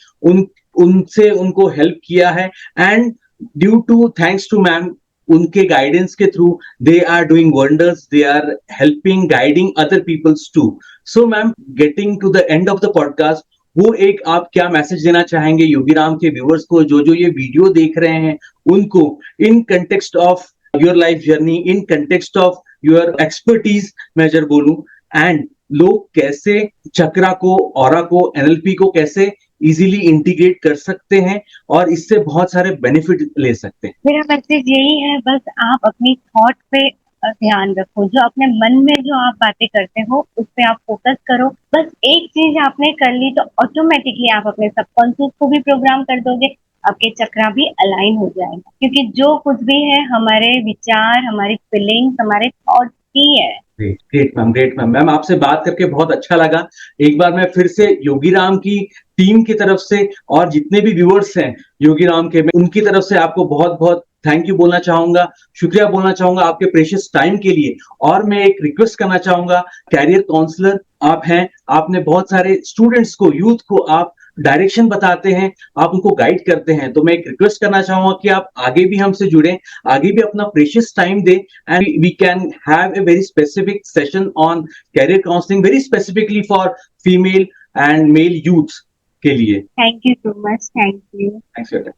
उनसे उनको हेल्प किया है, and due to thanks to ma'am, उनके गाइडेंस के through they are doing wonders, they are helping guiding other peoples too. So ma'am, getting to the end of the podcast, वो एक आप क्या मैसेज देना चाहेंगे योगीराम के व्यूअर्स को, जो जो ये वीडियो देख रहे हैं उनको, in context of your life journey, in context of your expertise मैं जब बोलूं, एंड लोग कैसे चक्रा को, ऑरा को, एनएलपी को कैसे इजीली इंटीग्रेट कर सकते हैं और इससे बहुत सारे बेनिफिट ले सकते हैं। मेरा मैसेज यही है, बस आप अपनी थॉट पे ध्यान रखो, जो अपने मन में जो आप बातें करते हो उस पे आप फोकस करो। बस एक चीज आपने कर ली तो ऑटोमेटिकली आप अपने सबकॉन्शियस को भी प्रोग्राम कर दोगे, आपके चक्रा भी अलाइन हो जाएगा, क्योंकि जो कुछ भी है हमारे विचार, हमारी फीलिंग्स, हमारे थॉट्स ही है। Great ma'am, great ma'am. Ma'am आपसे बात करके बहुत अच्छा लगा। एक बार मैं फिर से योगीराम की टीम की तरफ से और जितने भी व्यूअर्स हैं योगीराम के, मैं उनकी तरफ से आपको बहुत बहुत थैंक यू बोलना चाहूंगा, शुक्रिया बोलना चाहूंगा आपके प्रेशियस टाइम के लिए। और मैं एक रिक्वेस्ट करना चाहूंगा, कैरियर काउंसलर आप हैं, आपने बहुत सारे स्टूडेंट्स को, यूथ को आप डायरेक्शन बताते हैं, आप उनको गाइड करते हैं, तो मैं एक रिक्वेस्ट करना चाहूंगा कि आप आगे भी हमसे जुड़ें, आगे भी अपना प्रेशियस टाइम दें, and we can have a very specific session on career counselling, very specifically for female and male youth के लिए। Thank you so much, thank you. Thanks for that.